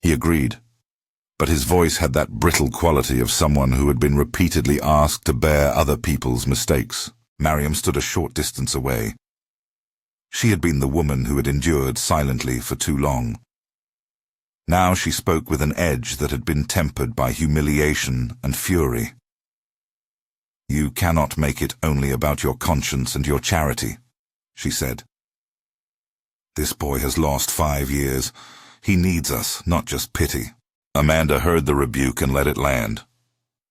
He agreed, but his voice had that brittle quality of someone who had been repeatedly asked to bear other people's mistakes. Mariam stood a short distance away. She had been the woman who had endured silently for too long. Now she spoke with an edge that had been tempered by humiliation and fury. "You cannot make it only about your conscience and your charity," she said. "This boy has lost 5 years. He needs us, not just pity." Amanda heard the rebuke and let it land.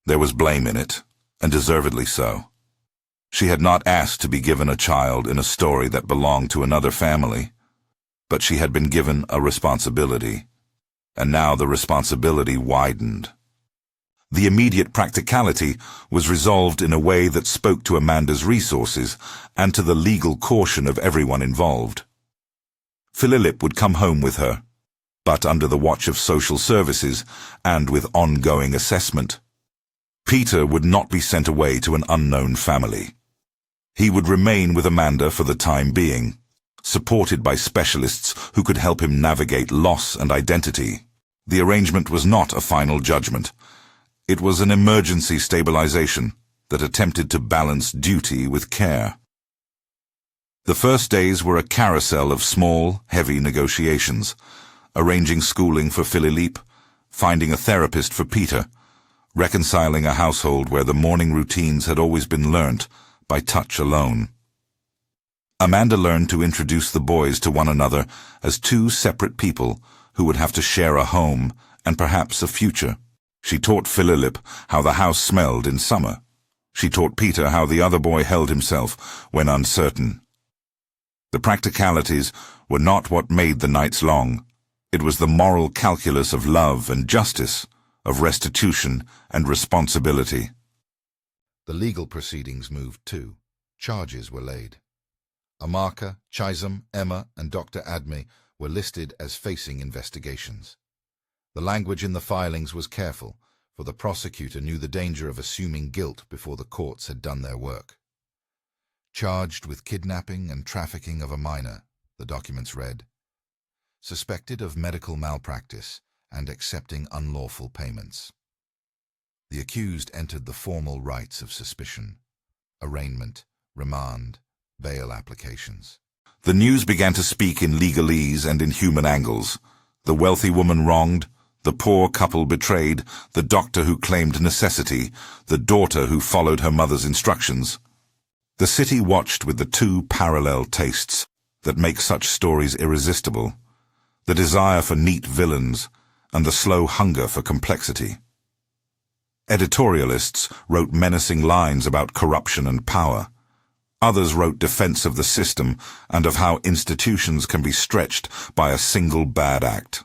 There was blame in it, and deservedly so. She had not asked to be given a child in a story that belonged to another family, but she had been given a responsibility, and now the responsibility widened. The immediate practicality was resolved in a way that spoke to Amanda's resources and to the legal caution of everyone involved. Philip would come home with her, but under the watch of social services and with ongoing assessment. Peter would not be sent away to an unknown family. He would remain with Amanda for the time being, supported by specialists who could help him navigate loss and identity. The arrangement was not a final judgment. It was an emergency stabilization that attempted to balance duty with care. The first days were a carousel of small, heavy negotiations, arranging schooling for Philip, finding a therapist for Peter, reconciling a household where the morning routines had always been learnt by touch alone. Amanda learned to introduce the boys to one another as two separate people who would have to share a home and perhaps a future. She taught Philip how the house smelled in summer. She taught Peter how the other boy held himself when uncertain. The practicalities were not what made the nights long. It was the moral calculus of love and justice, of restitution and responsibility. The legal proceedings moved too. Charges were laid. Amaka, Chisholm, Emma, and Dr. Admi were listed as facing investigations. The language in the filings was careful, for the prosecutor knew the danger of assuming guilt before the courts had done their work. Charged with kidnapping and trafficking of a minor, the documents read. Suspected of medical malpractice and accepting unlawful payments. The accused entered the formal rites of suspicion: arraignment, remand, bail applications. The news began to speak in legalese and in human angles. The wealthy woman wronged, the poor couple betrayed, the doctor who claimed necessity, the daughter who followed her mother's instructions. The city watched with the two parallel tastes that make such stories irresistible: the desire for neat villains and the slow hunger for complexity. Editorialists wrote menacing lines about corruption and power. Others wrote defense of the system and of how institutions can be stretched by a single bad act.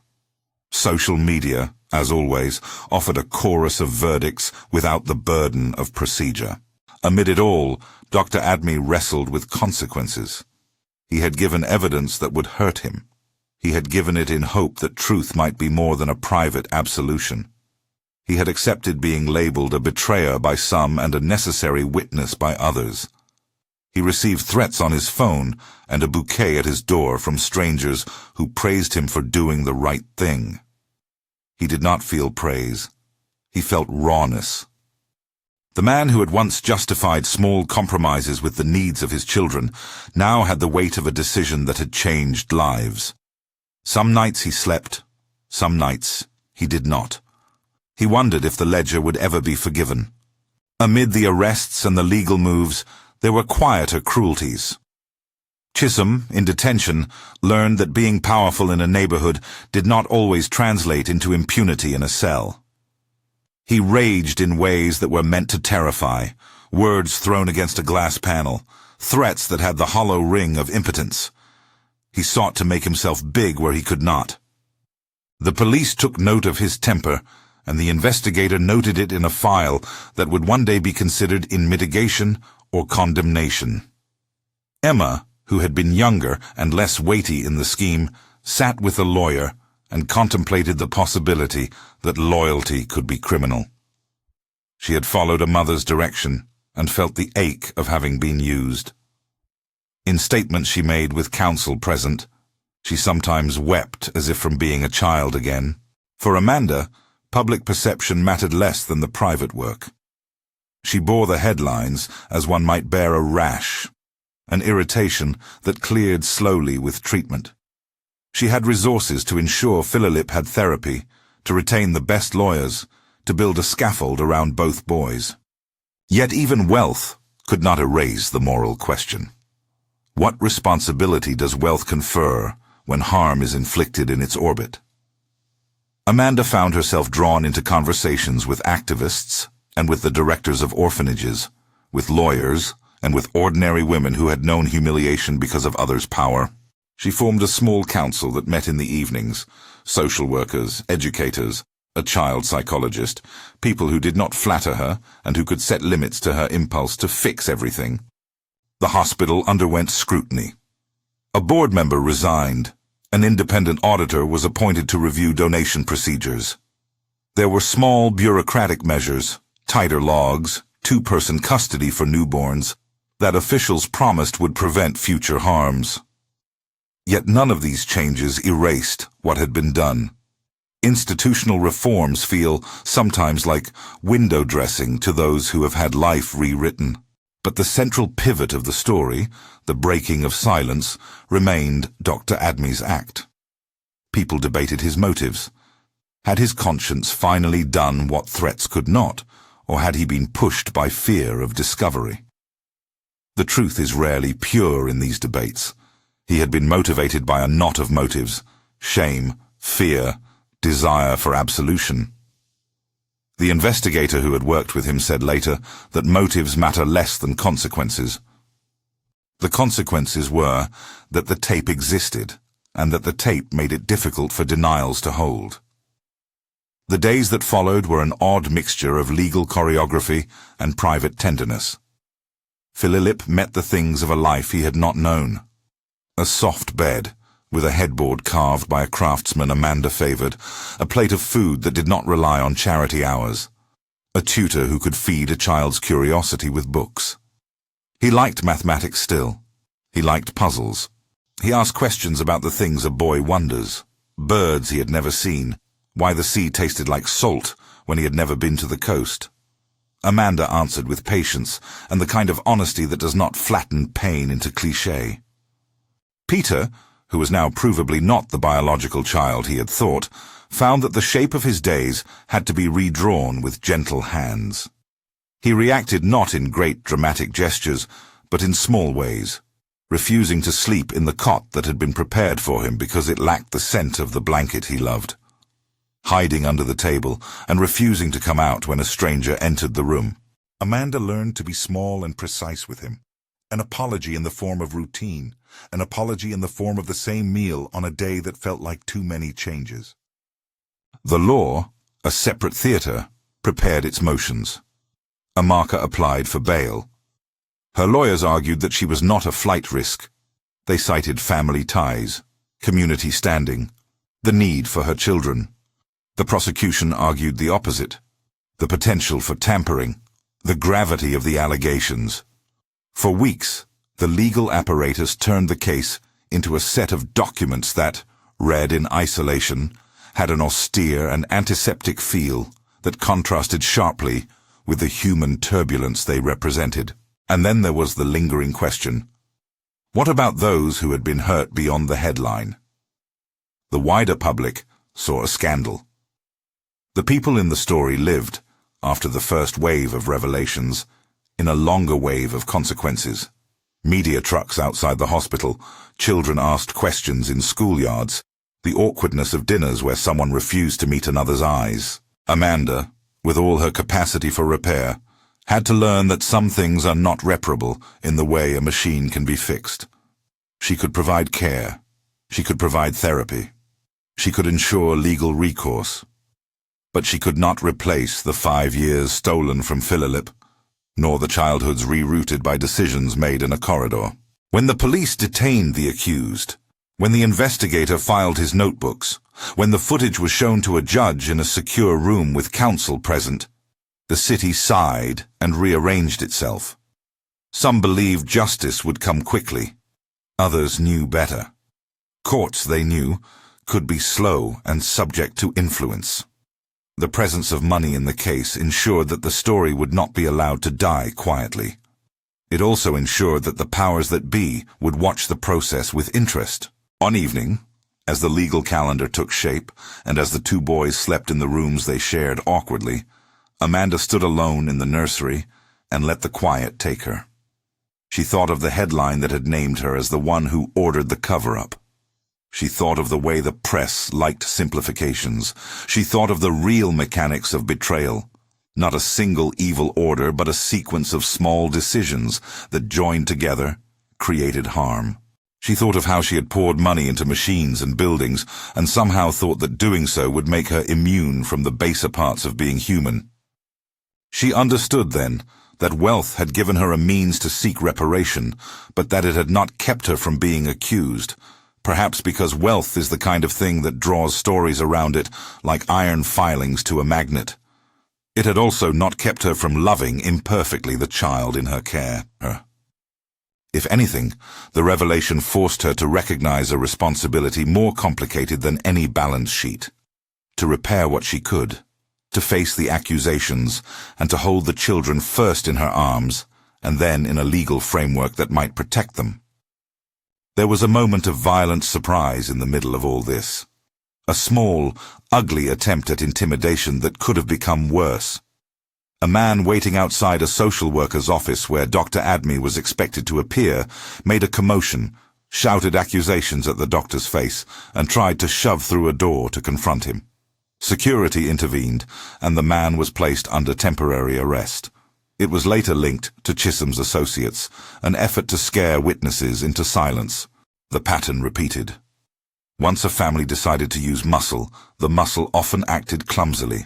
Social media, as always, offered a chorus of verdicts without the burden of procedure. Amid it all, Dr. Admi wrestled with consequences. He had given evidence that would hurt him. He had given it in hope that truth might be more than a private absolution. He had accepted being labeled a betrayer by some and a necessary witness by others. He received threats on his phone and a bouquet at his door from strangers who praised him for doing the right thing. He did not feel praise. He felt rawness. The man who had once justified small compromises with the needs of his children now had the weight of a decision that had changed lives. Some nights he slept, some nights he did not. He wondered if the ledger would ever be forgiven. Amid the arrests and the legal moves, there were quieter cruelties. Chisholm, in detention, learned that being powerful in a neighborhood did not always translate into impunity in a cell. He raged in ways that were meant to terrify, words thrown against a glass panel, threats that had the hollow ring of impotence. He sought to make himself big where he could not. The police took note of his temper, and the investigator noted it in a file that would one day be considered in mitigation or condemnation. Emma, who had been younger and less weighty in the scheme, sat with the lawyer and contemplated the possibility that loyalty could be criminal. She had followed a mother's direction and felt the ache of having been used. In statements she made with counsel present, she sometimes wept as if from being a child again. For Amanda, public perception mattered less than the private work. She bore the headlines as one might bear a rash, an irritation that cleared slowly with treatment. She had resources to ensure Philip had therapy, to retain the best lawyers, to build a scaffold around both boys. Yet even wealth could not erase the moral question. What responsibility does wealth confer when harm is inflicted in its orbit? Amanda found herself drawn into conversations with activists and with the directors of orphanages, with lawyers, and with ordinary women who had known humiliation because of others' power. She formed a small council that met in the evenings, social workers, educators, a child psychologist, people who did not flatter her and who could set limits to her impulse to fix everything. The hospital underwent scrutiny. A board member resigned. An independent auditor was appointed to review donation procedures. There were small bureaucratic measures, tighter logs, two-person custody for newborns, that officials promised would prevent future harms. Yet none of these changes erased what had been done. Institutional reforms feel sometimes like window dressing to those who have had life rewritten. But the central pivot of the story, the breaking of silence, remained Dr. Adme's act. People debated his motives. Had his conscience finally done what threats could not, or had he been pushed by fear of discovery? The truth is rarely pure in these debates. He had been motivated by a knot of motives: shame, fear, desire for absolution. The investigator who had worked with him said later that motives matter less than consequences. The consequences were that the tape existed, and that the tape made it difficult for denials to hold. The days that followed were an odd mixture of legal choreography and private tenderness. Philip met the things of a life he had not known. A soft bed, with a headboard carved by a craftsman Amanda favored, a plate of food that did not rely on charity hours, a tutor who could feed a child's curiosity with books. He liked mathematics still. He liked puzzles. He asked questions about the things a boy wonders, birds he had never seen, why the sea tasted like salt when he had never been to the coast. Amanda answered with patience and the kind of honesty that does not flatten pain into cliché. Peter, who was now provably not the biological child he had thought, found that the shape of his days had to be redrawn with gentle hands. He reacted not in great dramatic gestures, but in small ways, refusing to sleep in the cot that had been prepared for him because it lacked the scent of the blanket he loved, hiding under the table and refusing to come out when a stranger entered the room. Amanda learned to be small and precise with him. An apology in the form of routine, an apology in the form of the same meal on a day that felt like too many changes. The law, a separate theatre, prepared its motions. Amaka applied for bail. Her lawyers argued that she was not a flight risk. They cited family ties, community standing, the need for her children. The prosecution argued the opposite, the potential for tampering, the gravity of the allegations. For weeks, the legal apparatus turned the case into a set of documents that, read in isolation, had an austere and antiseptic feel that contrasted sharply with the human turbulence they represented. And then there was the lingering question: what about those who had been hurt beyond the headline? The wider public saw a scandal. The people in the story lived, after the first wave of revelations, in a longer wave of consequences. Media trucks outside the hospital, children asked questions in schoolyards, the awkwardness of dinners where someone refused to meet another's eyes. Amanda, with all her capacity for repair, had to learn that some things are not reparable in the way a machine can be fixed. She could provide care. She could provide therapy. She could ensure legal recourse. But she could not replace the 5 years stolen from Philip, nor the childhoods rerouted by decisions made in a corridor. When the police detained the accused, when the investigator filed his notebooks, When the footage was shown to a judge in a secure room with counsel present, the city sighed and rearranged itself. Some believed justice would come quickly. Others knew better. Courts, they knew, could be slow and subject to influence. The presence of money in the case ensured that the story would not be allowed to die quietly. It also ensured that the powers that be would watch the process with interest. One evening, as the legal calendar took shape, and as the two boys slept in the rooms they shared awkwardly, Amanda stood alone in the nursery and let the quiet take her. She thought of the headline that had named her as the one who ordered the cover-up. She thought of the way the press liked simplifications. She thought of the real mechanics of betrayal. Not a single evil order, but a sequence of small decisions that joined together created harm. She thought of how she had poured money into machines and buildings, and somehow thought that doing so would make her immune from the baser parts of being human. She understood then that wealth had given her a means to seek reparation, but that it had not kept her from being accused, perhaps because wealth is the kind of thing that draws stories around it like iron filings to a magnet. It had also not kept her from loving imperfectly the child in her care. If anything, the revelation forced her to recognize a responsibility more complicated than any balance sheet. To repair what she could, to face the accusations, and to hold the children first in her arms, and then in a legal framework that might protect them. There was a moment of violent surprise in the middle of all this. A small, ugly attempt at intimidation that could have become worse. A man waiting outside a social worker's office where Dr. Admi was expected to appear made a commotion, shouted accusations at the doctor's face, and tried to shove through a door to confront him. Security intervened, and the man was placed under temporary arrest. It was later linked to Chisholm's associates, an effort to scare witnesses into silence. The pattern repeated. Once a family decided to use muscle, the muscle often acted clumsily.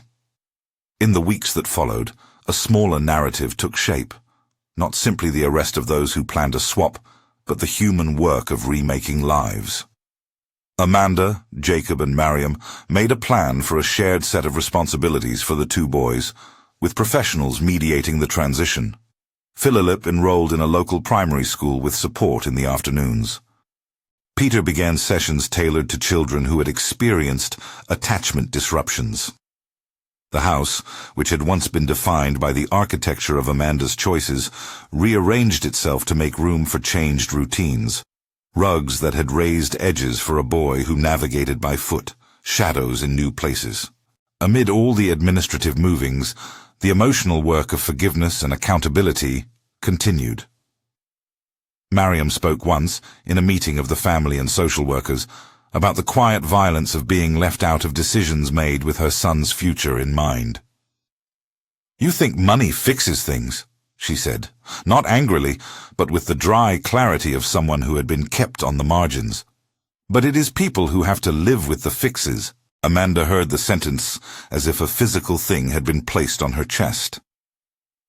In the weeks that followed, a smaller narrative took shape. Not simply the arrest of those who planned a swap, but the human work of remaking lives. Amanda, Jacob, and Mariam made a plan for a shared set of responsibilities for the two boys, with professionals mediating the transition. Philip enrolled in a local primary school with support in the afternoons. Peter began sessions tailored to children who had experienced attachment disruptions. The house, which had once been defined by the architecture of Amanda's choices, rearranged itself to make room for changed routines. Rugs that had raised edges for a boy who navigated by foot, shadows in new places. Amid all the administrative movings, the emotional work of forgiveness and accountability continued. Mariam spoke once, in a meeting of the family and social workers, about the quiet violence of being left out of decisions made with her son's future in mind. "You think money fixes things," she said, not angrily, but with the dry clarity of someone who had been kept on the margins. "But it is people who have to live with the fixes." Amanda heard the sentence as if a physical thing had been placed on her chest.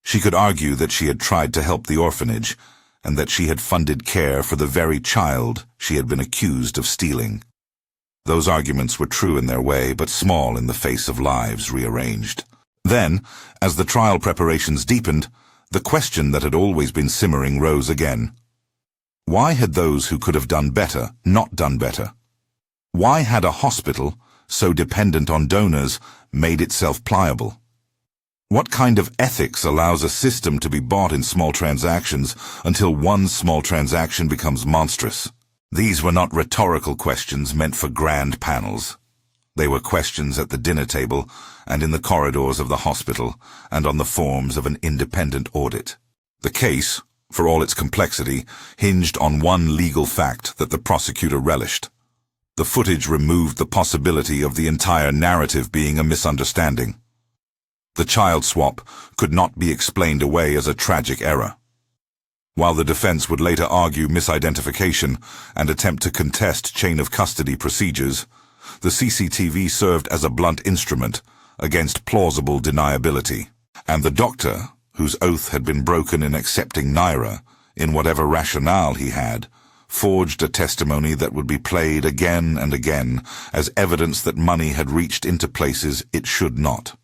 She could argue that she had tried to help the orphanage, and that she had funded care for the very child she had been accused of stealing. Those arguments were true in their way, but small in the face of lives rearranged. Then, as the trial preparations deepened, the question that had always been simmering rose again. Why had those who could have done better not done better? Why had a hospital, so dependent on donors, made itself pliable? What kind of ethics allows a system to be bought in small transactions until one small transaction becomes monstrous? These were not rhetorical questions meant for grand panels. They were questions at the dinner table and in the corridors of the hospital and on the forms of an independent audit. The case, for all its complexity, hinged on one legal fact that the prosecutor relished. The footage removed the possibility of the entire narrative being a misunderstanding. The child swap could not be explained away as a tragic error. While the defense would later argue misidentification and attempt to contest chain of custody procedures, the CCTV served as a blunt instrument against plausible deniability. And the doctor, whose oath had been broken in accepting Naira, in whatever rationale he had, forged a testimony that would be played again and again as evidence that money had reached into places it should not.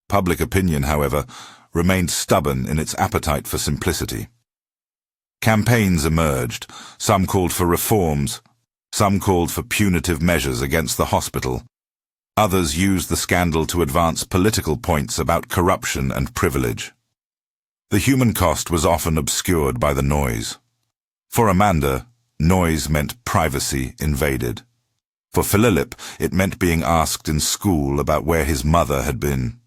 Public opinion, however, remained stubborn in its appetite for simplicity. Campaigns emerged. Some called for reforms. Some called for punitive measures against the hospital. Others used the scandal to advance political points about corruption and privilege. The human cost was often obscured by the noise. For Amanda, noise meant privacy invaded. For Philip, it meant being asked in school about where his mother had been.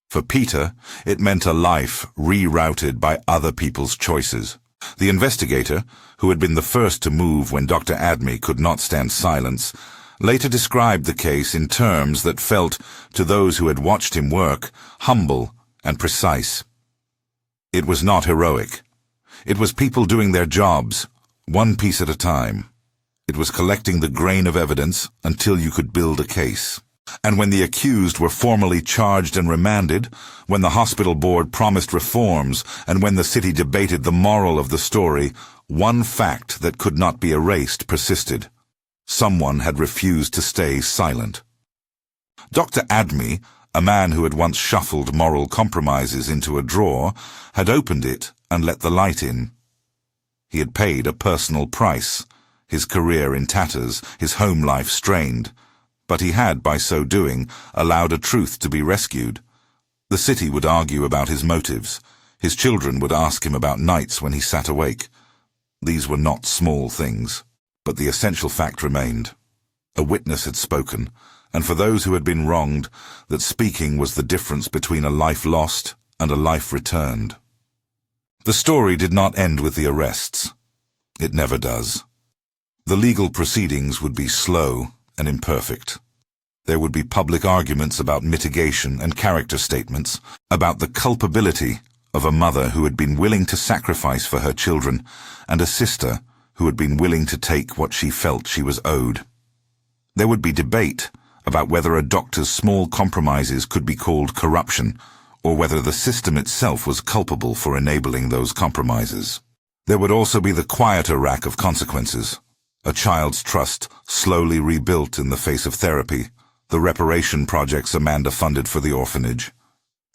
For Peter, it meant a life rerouted by other people's choices. The investigator, who had been the first to move when Dr. Admi could not stand silence, later described the case in terms that felt, to those who had watched him work, humble and precise. It was not heroic. It was people doing their jobs, one piece at a time. It was collecting the grain of evidence until you could build a case. And when the accused were formally charged and remanded, when the hospital board promised reforms, and when the city debated the moral of the story, one fact that could not be erased persisted. Someone had refused to stay silent. Dr. Admi, a man who had once shuffled moral compromises into a drawer, had opened it and let the light in. He had paid a personal price, his career in tatters, his home life strained. But he had, by so doing, allowed a truth to be rescued. The city would argue about his motives. His children would ask him about nights when he sat awake. These were not small things, but the essential fact remained. A witness had spoken, and for those who had been wronged, that speaking was the difference between a life lost and a life returned. The story did not end with the arrests. It never does. The legal proceedings would be slow and imperfect. There would be public arguments about mitigation and character statements, about the culpability of a mother who had been willing to sacrifice for her children, and a sister who had been willing to take what she felt she was owed. There would be debate about whether a doctor's small compromises could be called corruption, or whether the system itself was culpable for enabling those compromises. There would also be the quieter rack of consequences. A child's trust slowly rebuilt in the face of therapy, the reparation projects Amanda funded for the orphanage,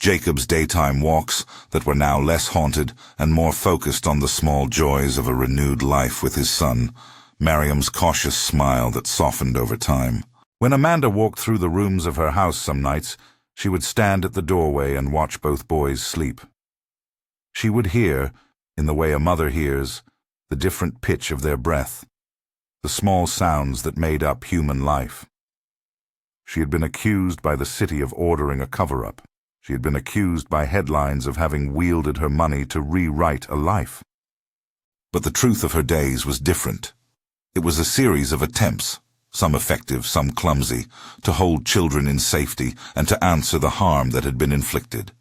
Jacob's daytime walks that were now less haunted and more focused on the small joys of a renewed life with his son, Mariam's cautious smile that softened over time. When Amanda walked through the rooms of her house some nights, she would stand at the doorway and watch both boys sleep. She would hear, in the way a mother hears, the different pitch of their breath, the small sounds that made up human life. She had been accused by the city of ordering a cover-up. She had been accused by headlines of having wielded her money to rewrite a life. But the truth of her days was different. It was a series of attempts, some effective, some clumsy, to hold children in safety and to answer the harm that had been inflicted.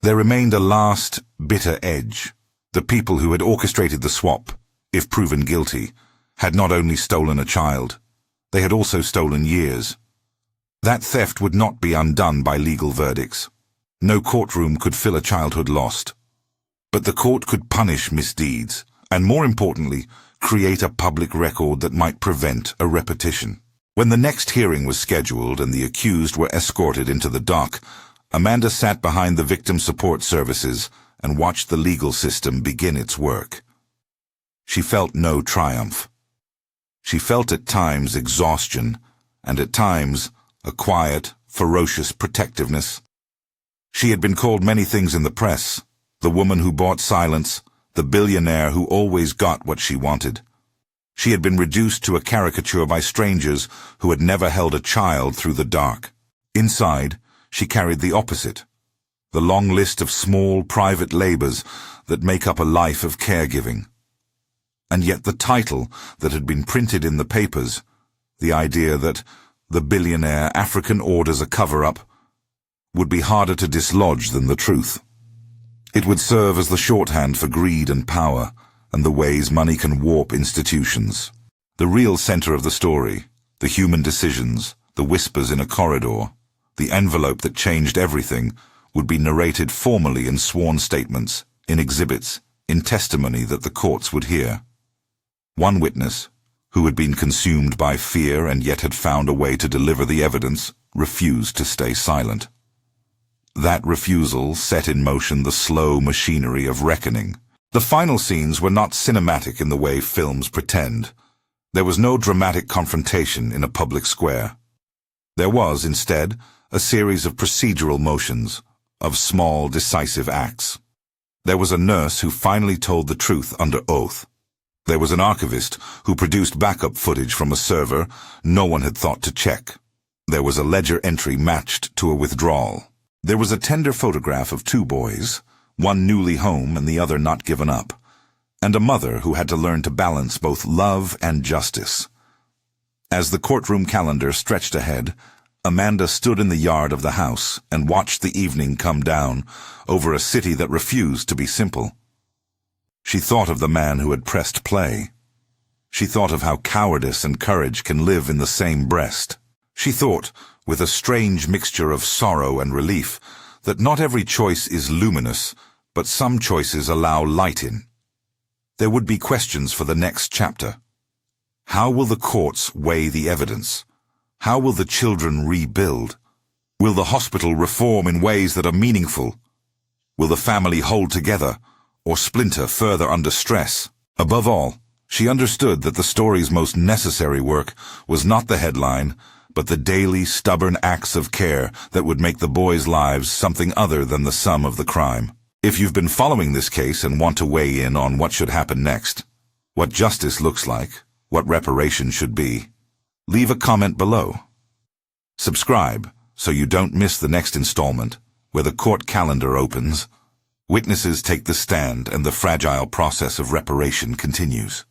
There remained a last, bitter edge. The people who had orchestrated the swap, if proven guilty, had not only stolen a child, they had also stolen years. That theft would not be undone by legal verdicts. No courtroom could fill a childhood lost. But the court could punish misdeeds, and more importantly, create a public record that might prevent a repetition. When the next hearing was scheduled and the accused were escorted into the dock, Amanda sat behind the victim support services and watched the legal system begin its work. She felt no triumph. She felt at times exhaustion, and at times a quiet, ferocious protectiveness. She had been called many things in the press: the woman who bought silence, the billionaire who always got what she wanted. She had been reduced to a caricature by strangers who had never held a child through the dark. Inside, she carried the opposite, the long list of small private labors that make up a life of caregiving. And yet the title that had been printed in the papers, the idea that the Billionaire Orders Cover-Up, would be harder to dislodge than the truth. It would serve as the shorthand for greed and power, and the ways money can warp institutions. The real center of the story, the human decisions, the whispers in a corridor, the envelope that changed everything, would be narrated formally in sworn statements, in exhibits, in testimony that the courts would hear. One witness, who had been consumed by fear and yet had found a way to deliver the evidence, refused to stay silent. That refusal set in motion the slow machinery of reckoning. The final scenes were not cinematic in the way films pretend. There was no dramatic confrontation in a public square. There was, instead, a series of procedural motions, of small, decisive acts. There was a nurse who finally told the truth under oath. There was an archivist who produced backup footage from a server no one had thought to check. There was a ledger entry matched to a withdrawal. There was a tender photograph of two boys, one newly home and the other not given up, and a mother who had to learn to balance both love and justice. As the courtroom calendar stretched ahead, Amanda stood in the yard of the house and watched the evening come down over a city that refused to be simple. She thought of the man who had pressed play. She thought of how cowardice and courage can live in the same breast. She thought, with a strange mixture of sorrow and relief, that not every choice is luminous, but some choices allow light in. There would be questions for the next chapter. How will the courts weigh the evidence? How will the children rebuild? Will the hospital reform in ways that are meaningful? Will the family hold together, or splinter further under stress? Above all, she understood that the story's most necessary work was not the headline, but the daily, stubborn acts of care that would make the boys' lives something other than the sum of the crime. If you've been following this case and want to weigh in on what should happen next, what justice looks like, what reparation should be, leave a comment below. Subscribe so you don't miss the next installment, where the court calendar opens, witnesses take the stand, and the fragile process of reparation continues.